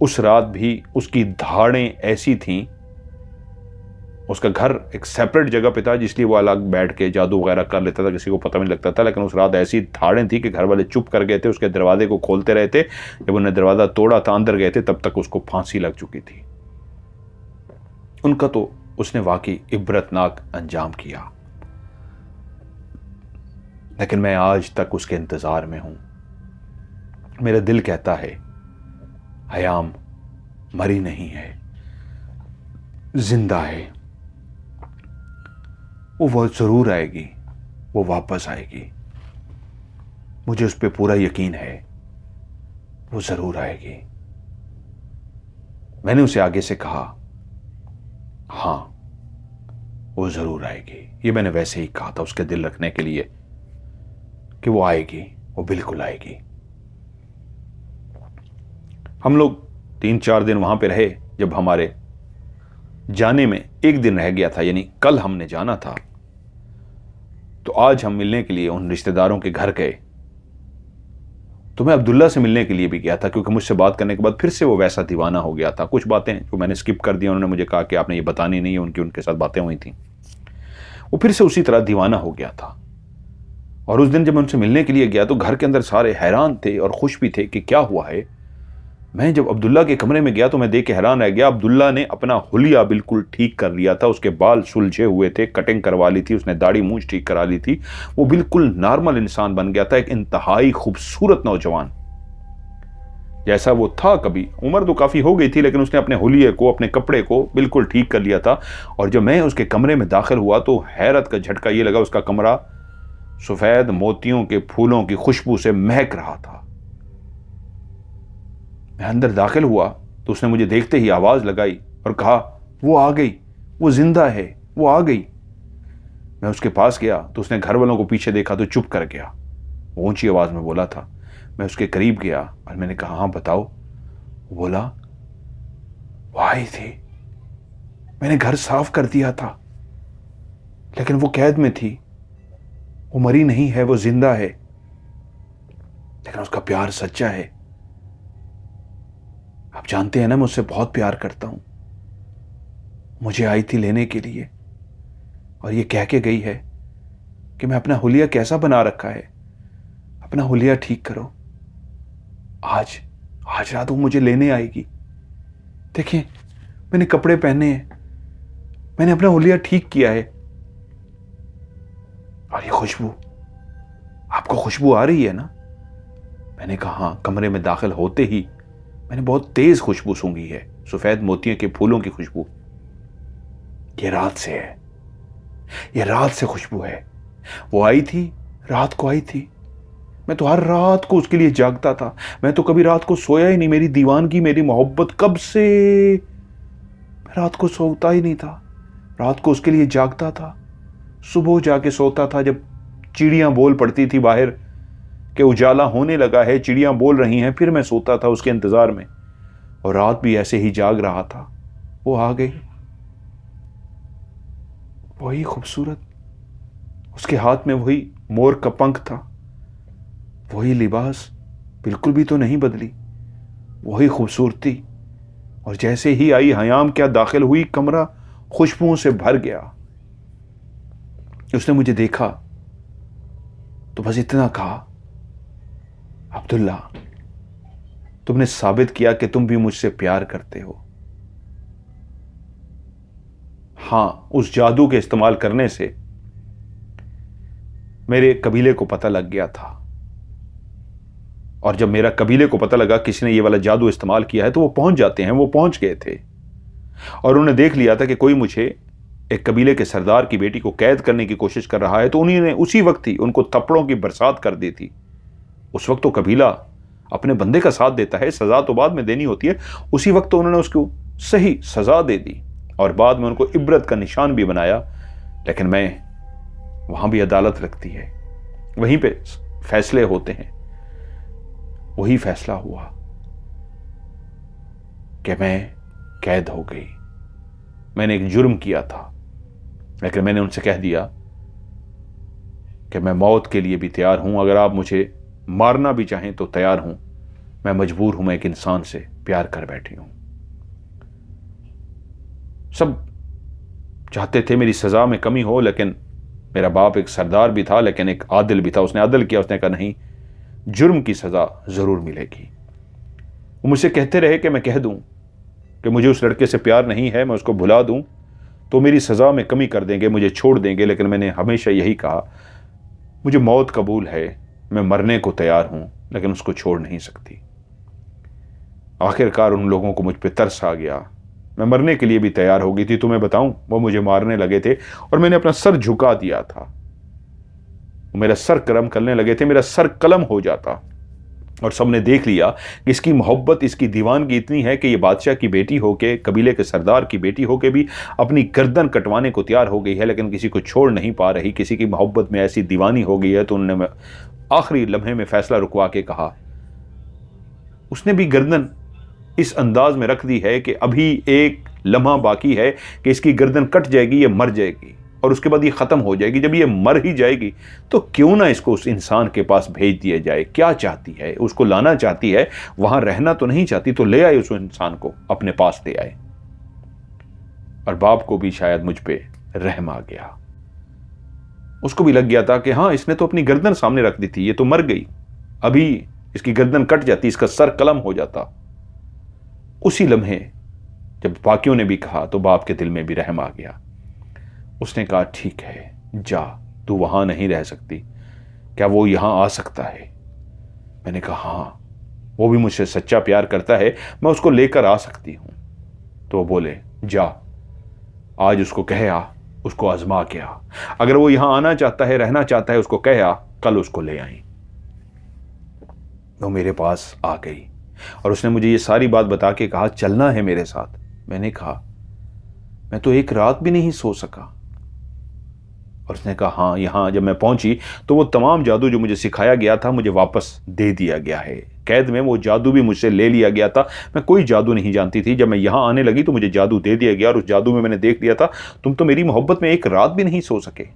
उस रात भी उसकी धाड़ें ऐसी थीं। उसका घर एक सेपरेट जगह पे था, जिसलिए वो अलग बैठ के जादू वगैरह कर लेता था, किसी को पता नहीं लगता था। लेकिन उस रात ऐसी धाड़ें थी कि घर वाले चुप कर गए थे, उसके दरवाजे को खोलते रहे थे। जब उन्होंने दरवाज़ा तोड़ा था, अंदर गए थे, तब तक उसको फांसी लग चुकी थी। उनका तो उसने वाकई इबरतनाक अंजाम किया, लेकिन मैं आज तक उसके इंतजार में हूं। मेरा दिल कहता है हयाम मरी नहीं है, जिंदा है। वो ज़रूर आएगी, वो वापस आएगी, मुझे उस पर पूरा यकीन है, वो ज़रूर आएगी। मैंने उसे आगे से कहा, हाँ वो ज़रूर आएगी। ये मैंने वैसे ही कहा था उसके दिल रखने के लिए कि वो आएगी, वो बिल्कुल आएगी। हम लोग 3-4 दिन वहां पे रहे। जब हमारे जाने में एक दिन रह गया था, यानी कल हमने जाना था, तो आज हम मिलने के लिए उन रिश्तेदारों के घर गए। तो मैं अब्दुल्ला से मिलने के लिए भी गया था, क्योंकि मुझसे बात करने के बाद फिर से वो वैसा दीवाना हो गया था। कुछ बातें जो मैंने स्किप कर दी, उन्होंने मुझे कहा कि आपने ये बतानी नहीं है, उनके साथ बातें हुई थी। वो फिर से उसी तरह दीवाना हो गया था। और उस दिन जब मैं उनसे मिलने के लिए गया तो घर के अंदर सारे हैरान थे और खुश भी थे कि क्या हुआ है। मैं जब अब्दुल्ला के कमरे में गया तो मैं देख के हैरान रह गया। अब्दुल्ला ने अपना हुलिया बिल्कुल ठीक कर लिया था, उसके बाल सुलझे हुए थे, कटिंग करवा ली थी, उसने दाढ़ी मूंछ ठीक करा ली थी, वो बिल्कुल नॉर्मल इंसान बन गया था, एक इंतहाई खूबसूरत नौजवान जैसा वो था कभी। उम्र तो काफी हो गई थी, लेकिन उसने अपने हुलिये को, अपने कपड़े को बिल्कुल ठीक कर लिया था। और जब मैं उसके कमरे में दाखिल हुआ तो हैरत का झटका ये लगा, उसका कमरा सफेद मोतियों के फूलों की खुशबू से महक रहा था। मैं अंदर दाखिल हुआ तो उसने मुझे देखते ही आवाज लगाई और कहा, वो आ गई, वो जिंदा है, वो आ गई। मैं उसके पास गया तो उसने घर वालों को पीछे देखा तो चुप कर गया। वो ऊंची आवाज में बोला था। मैं उसके करीब गया और मैंने कहा, हाँ बताओ। वो बोला, वो आई थी, मैंने घर साफ कर दिया था, लेकिन वो कैद में थी, वो मरी नहीं है, वो जिंदा है, लेकिन उसका प्यार सच्चा है। आप जानते हैं ना, मैं उससे बहुत प्यार करता हूं। मुझे आई थी लेने के लिए और ये कह के गई है कि मैं अपना हुलिया कैसा बना रखा है, अपना हुलिया ठीक करो। आज रात वो मुझे लेने आएगी। देखिए, मैंने कपड़े पहने हैं, मैंने अपना हुलिया ठीक किया है। और ये खुशबू, आपको खुशबू आ रही है ना? मैंने कहा, हाँ। कमरे में दाखिल होते ही मैंने बहुत तेज खुशबू सूंघी है, सफेद मोतियों के फूलों की खुशबू। ये रात से है, ये रात से खुशबू है। वो आई थी, रात को आई थी। मैं तो हर रात को उसके लिए जागता था। मैं तो कभी रात को सोया ही नहीं। मेरी दीवानगी, मेरी मोहब्बत कब से, मैं रात को सोता ही नहीं था। रात को उसके लिए जागता था, सुबह जाके सोता था जब चिड़ियां बोल पड़ती थी बाहर कि उजाला होने लगा है, चिड़ियां बोल रही हैं, फिर मैं सोता था उसके इंतजार में। और रात भी ऐसे ही जाग रहा था। वो आ गई, वही खूबसूरत, उसके हाथ में वही मोर का पंख था, वही लिबास, बिल्कुल भी तो नहीं बदली, वही खूबसूरती। और जैसे ही आई, हयाम क्या दाखिल हुई, कमरा खुशबुओं से भर गया। उसने मुझे देखा तो बस इतना कहा, अब्दुल्ला, तुमने साबित किया कि तुम भी मुझसे प्यार करते हो। हां, उस जादू के इस्तेमाल करने से मेरे कबीले को पता लग गया था। और जब मेरा कबीले को पता लगा किसी ने ये वाला जादू इस्तेमाल किया है तो वो पहुंच जाते हैं। वो पहुंच गए थे और उन्होंने देख लिया था कि कोई मुझे, एक कबीले के सरदार की बेटी को कैद करने की कोशिश कर रहा है, तो उन्होंने उसी वक्त ही उनको थप्पड़ों की बरसात कर दी थी। उस वक्त तो कबीला अपने बंदे का साथ देता है, सजा तो बाद में देनी होती है। उसी वक्त तो उन्होंने उसको सही सजा दे दी और बाद में उनको इबरत का निशान भी बनाया। लेकिन वहां भी अदालत लगती है, वहीं पे फैसले होते हैं। वही फैसला हुआ कि मैं कैद हो गई। मैंने एक जुर्म किया था, लेकिन मैंने उनसे कह दिया कि मैं मौत के लिए भी तैयार हूं। अगर आप मुझे मारना भी चाहें तो तैयार हूं। मैं मजबूर हूं, मैं एक इंसान से प्यार कर बैठी हूं। सब चाहते थे मेरी सजा में कमी हो, लेकिन मेरा बाप एक सरदार भी था, लेकिन एक आदिल भी था। उसने अदल किया, उसने कहा नहीं, जुर्म की सजा जरूर मिलेगी। वो मुझसे कहते रहे कि मैं कह दूं कि मुझे उस लड़के से प्यार नहीं है, मैं उसको भुला दूं तो मेरी सजा में कमी कर देंगे, मुझे छोड़ देंगे। लेकिन मैंने हमेशा यही कहा, मुझे मौत कबूल है, मैं मरने को तैयार हूं, लेकिन उसको छोड़ नहीं सकती। आखिरकार उन लोगों को मुझ पर तरस आ गया। मैं मरने के लिए भी तैयार हो गई थी। तुम्हें बताऊं, वो मुझे मारने लगे थे और मैंने अपना सर झुका दिया था। मेरा सर कलम करने लगे थे, मेरा सर कलम हो जाता। और सबने देख लिया कि इसकी मोहब्बत, इसकी दीवानगी इतनी है कि ये बादशाह की बेटी होके, कबीले के सरदार की बेटी होके भी अपनी गर्दन कटवाने को तैयार हो गई है, लेकिन किसी को छोड़ नहीं पा रही। किसी की मोहब्बत में ऐसी दीवानी हो गई है। तो उन्होंने आखिरी लम्हे में फैसला रुकवा के कहा, उसने भी गर्दन इस अंदाज में रख दी है कि अभी एक लम्हा बाकी है कि इसकी गर्दन कट जाएगी, ये मर जाएगी और उसके बाद ये ख़त्म हो जाएगी। जब ये मर ही जाएगी तो क्यों ना इसको उस इंसान के पास भेज दिया जाए। क्या चाहती है? उसको लाना चाहती है, वहां रहना तो नहीं चाहती, तो ले आए उस इंसान को, अपने पास ले आए। और बाप को भी शायद मुझ पे रहम आ गया। उसको भी लग गया था कि हाँ, इसने तो अपनी गर्दन सामने रख दी थी, ये तो मर गई, अभी इसकी गर्दन कट जाती, इसका सर कलम हो जाता। उसी लम्हे जब बाकियों ने भी कहा तो बाप के दिल में भी रहम आ गया। उसने कहा, ठीक है, जा, तू वहां नहीं रह सकती, क्या वो यहां आ सकता है? मैंने कहा, हाँ, वो भी मुझसे सच्चा प्यार करता है, मैं उसको लेकर आ सकती हूं। तो वो बोले, जा, आज उसको कह आ, उसको आजमा के आ, अगर वो यहां आना चाहता है, रहना चाहता है, उसको कह आ, कल उसको ले आई। वो मेरे पास आ गई और उसने मुझे ये सारी बात बता के कहा, चलना है मेरे साथ। मैंने कहा, मैं तो एक रात भी नहीं सो सका। और उसने कहा, हाँ, यहाँ जब मैं पहुंची तो वो तमाम जादू जो मुझे सिखाया गया था मुझे वापस दे दिया गया है। कैद में वो जादू भी मुझसे ले लिया गया था। मैं कोई जादू नहीं जानती थी। जब मैं यहाँ आने लगी तो मुझे जादू दे दिया गया और उस जादू में मैंने देख लिया था, तुम तो मेरी मोहब्बत में एक रात भी नहीं सो सके।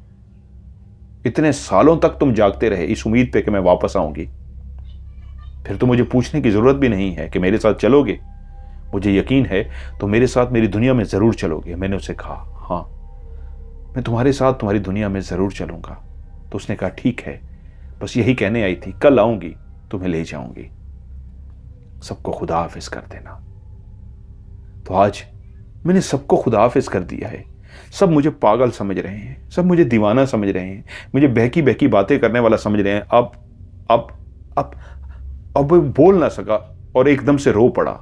इतने सालों तक तुम जागते रहे इस उम्मीद पे कि मैं वापस आऊंगी। फिर तो मुझे पूछने की जरूरत भी नहीं है कि मेरे साथ चलोगे। मुझे यकीन है तो मेरे साथ मेरी दुनिया में जरूर चलोगे। मैंने उससे कहा, हाँ, मैं तुम्हारे साथ तुम्हारी दुनिया में जरूर चलूंगा। तो उसने कहा, ठीक है, बस यही कहने आई थी, कल आऊंगी, तुम्हें ले जाऊंगी। सबको खुदा हाफिज कर देना। तो आज मैंने सबको खुदा हाफिज कर दिया है। सब मुझे पागल समझ रहे हैं, सब मुझे दीवाना समझ रहे हैं, मुझे बहकी बहकी बातें करने वाला समझ रहे हैं। अब वो बोल ना सका और एकदम से रो पड़ा।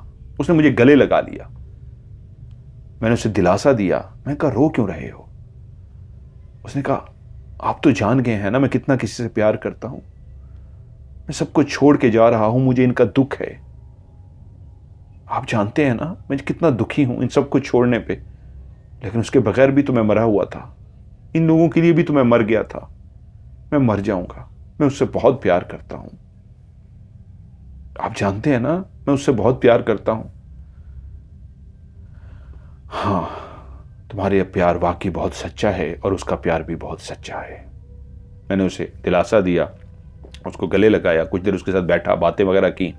उसने मुझे गले लगा लिया। मैंने उसे दिलासा दिया। मैं कहा, रो क्यों रहे हो? उसने कहा, आप तो जान गए हैं ना मैं कितना किसी से प्यार करता हूं। मैं सबको छोड़ के जा रहा हूं, मुझे इनका दुख है। आप जानते हैं ना मैं कितना दुखी हूं इन सबको छोड़ने पे। लेकिन उसके बगैर भी तो मैं मरा हुआ था, इन लोगों के लिए भी तो मैं मर गया था। मैं मर जाऊंगा, मैं उससे बहुत प्यार करता हूं। आप जानते हैं ना मैं उससे बहुत प्यार करता हूं। हाँ, तुम्हारे प्यार वाकई बहुत सच्चा है और उसका प्यार भी बहुत सच्चा है। मैंने उसे दिलासा दिया, उसको गले लगाया, कुछ देर उसके साथ बैठा, बातें वगैरह की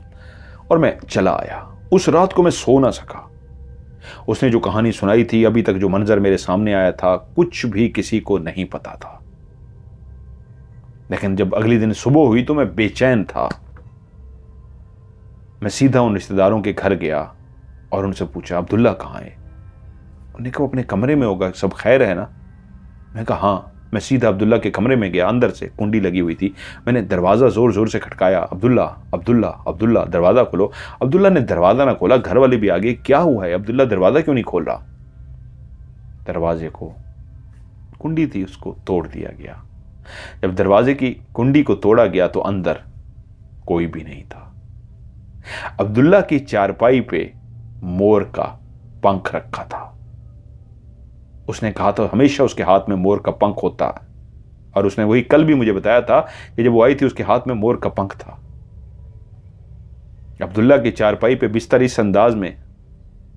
और मैं चला आया। उस रात को मैं सो ना सका। उसने जो कहानी सुनाई थी, अभी तक जो मंजर मेरे सामने आया था, कुछ भी किसी को नहीं पता था। लेकिन जब अगले दिन सुबह हुई तो मैं बेचैन था। मैं सीधा उन रिश्तेदारों के घर गया और उनसे पूछा, अब्दुल्ला कहाँ है? उन्होंने कहा, अपने कमरे में होगा, सब खैर है ना? मैं कहा, हाँ। मैं सीधा अब्दुल्ला के कमरे में गया। अंदर से कुंडी लगी हुई थी। मैंने दरवाज़ा ज़ोर ज़ोर से खटकाया, अब्दुल्ला अब्दुल्ला अब्दुल्ला, दरवाज़ा खोलो। अब्दुल्ला ने दरवाज़ा ना खोला। घर वाले भी आ गए, क्या हुआ है अब्दुल्ला, दरवाज़ा क्यों नहीं खोल रहा? दरवाजे को, कुंडी थी उसको तोड़ दिया गया। जब दरवाजे की कुंडी को तोड़ा गया तो अंदर कोई भी नहीं था। अब्दुल्ला की चारपाई पे मोर का पंख रखा था। उसने कहा था हमेशा उसके हाथ में मोर का पंख होता है, और उसने वही कल भी मुझे बताया था कि जब वो आई थी उसके हाथ में मोर का पंख था। अब्दुल्ला की चारपाई पे बिस्तर इस अंदाज में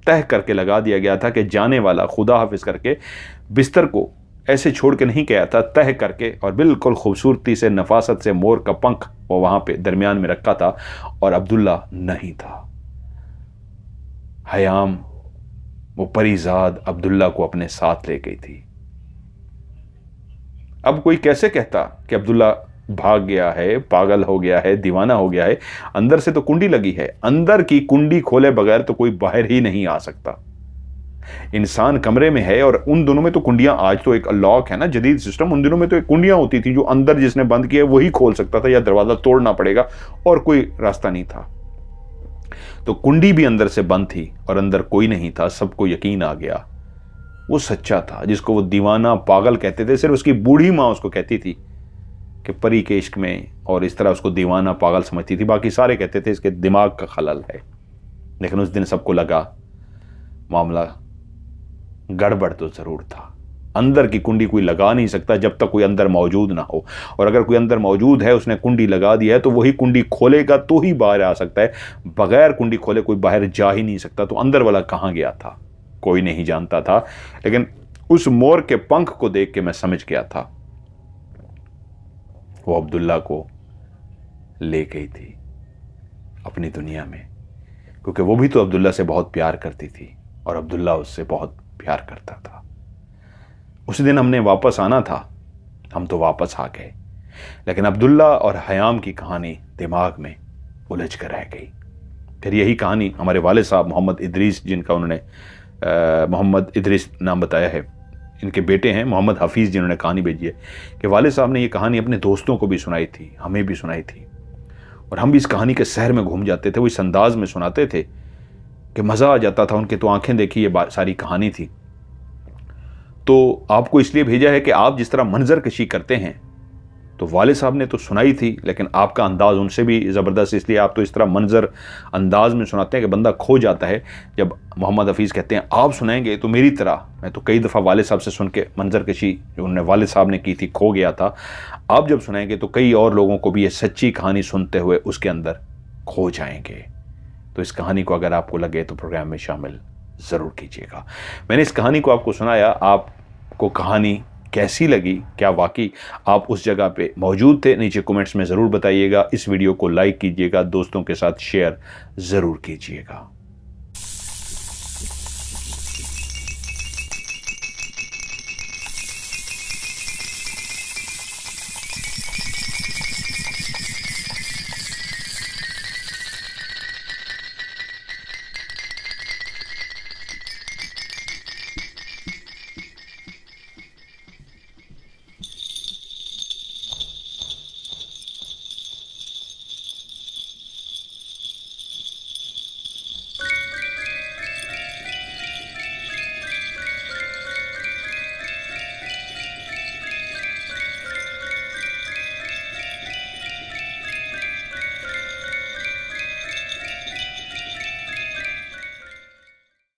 तह करके लगा दिया गया था कि जाने वाला खुदा हाफिज करके बिस्तर को ऐसे छोड़ के नहीं गया था, तह करके, और बिल्कुल खूबसूरती से, नफासत से मोर का पंख वो वहां पे दरमियान में रखा था और अब्दुल्ला नहीं था। हयाम, वो परीजाद, अब्दुल्ला को अपने साथ ले गई थी। अब कोई कैसे कहता कि अब्दुल्ला भाग गया है, पागल हो गया है, दीवाना हो गया है? अंदर से तो कुंडी लगी है। अंदर की कुंडी खोले बगैर तो कोई बाहर ही नहीं आ सकता। इंसान कमरे में है और उन दोनों में तो कुंडियां, आज तो एक लॉक है ना, जदीद सिस्टम, उन दिनों में तो एक कुंडियां होती थी जो अंदर जिसने बंद किया वही खोल सकता था, या दरवाजा तोड़ना पड़ेगा और कोई रास्ता नहीं था। तो कुंडी भी अंदर से बंद थी और अंदर कोई नहीं था। सबको यकीन आ गया वो सच्चा था, जिसको वो दीवाना पागल कहते थे। सिर्फ उसकी बूढ़ी माँ उसको कहती थी कि परी के इश्क में, और इस तरह उसको दीवाना पागल समझती थी। बाकी सारे कहते थे इसके दिमाग का खलल है। लेकिन उस दिन सबको लगा मामला गड़बड़ तो जरूर था। अंदर की कुंडी कोई लगा नहीं सकता जब तक कोई अंदर मौजूद ना हो, और अगर कोई अंदर मौजूद है, उसने कुंडी लगा दिया है, तो वही कुंडी खोलेगा तो ही बाहर आ सकता है। बगैर कुंडी खोले कोई बाहर जा ही नहीं सकता। तो अंदर वाला कहाँ गया था कोई नहीं जानता था। लेकिन उस मोर के पंख को देख के मैं समझ गया था वो अब्दुल्ला को ले गई थी अपनी दुनिया में, क्योंकि वो भी तो अब्दुल्ला से बहुत प्यार करती थी और अब्दुल्ला उससे बहुत प्यार करता था। उसी दिन हमने वापस आना था, हम तो वापस आ गए, लेकिन अब्दुल्ला और हयाम की कहानी दिमाग में उलझ कर रह गई। फिर यही कहानी हमारे वाले साहब मोहम्मद इदरीस, जिनका उन्होंने मोहम्मद इदरीस नाम बताया है, इनके बेटे हैं मोहम्मद हफीज़, जिन्होंने कहानी भेजी है, कि वाले साहब ने ये कहानी अपने दोस्तों को भी सुनाई थी, हमें भी सुनाई थी, और हम भी इस कहानी के शहर में घूम जाते थे। वो इस अंदाज में सुनाते थे कि मज़ा आ जाता था। उनके तो आंखें देखी ये सारी कहानी थी। तो आपको इसलिए भेजा है कि आप जिस तरह मंजर कशी करते हैं, तो वाले साहब ने तो सुनाई थी, लेकिन आपका अंदाज़ उनसे भी ज़बरदस्त, इसलिए आप तो इस तरह मंजर अंदाज में सुनाते हैं कि बंदा खो जाता है। जब मोहम्मद हफीज़ कहते हैं आप सुनाएंगे तो मेरी तरह, मैं तो कई दफ़ा वाले साहब से सुन के मंजर कशी जो उन्होंने वाले साहब ने की थी खो गया था। आप जब सुनाएंगे तो कई और लोगों को भी ये सच्ची कहानी सुनते हुए उसके अंदर खो जाएंगे। तो इस कहानी को अगर आपको लगे तो प्रोग्राम में शामिल ज़रूर कीजिएगा। मैंने इस कहानी को आपको सुनाया, आपको कहानी कैसी लगी? क्या वाकई आप उस जगह पे मौजूद थे? नीचे कमेंट्स में ज़रूर बताइएगा। इस वीडियो को लाइक कीजिएगा, दोस्तों के साथ शेयर ज़रूर कीजिएगा।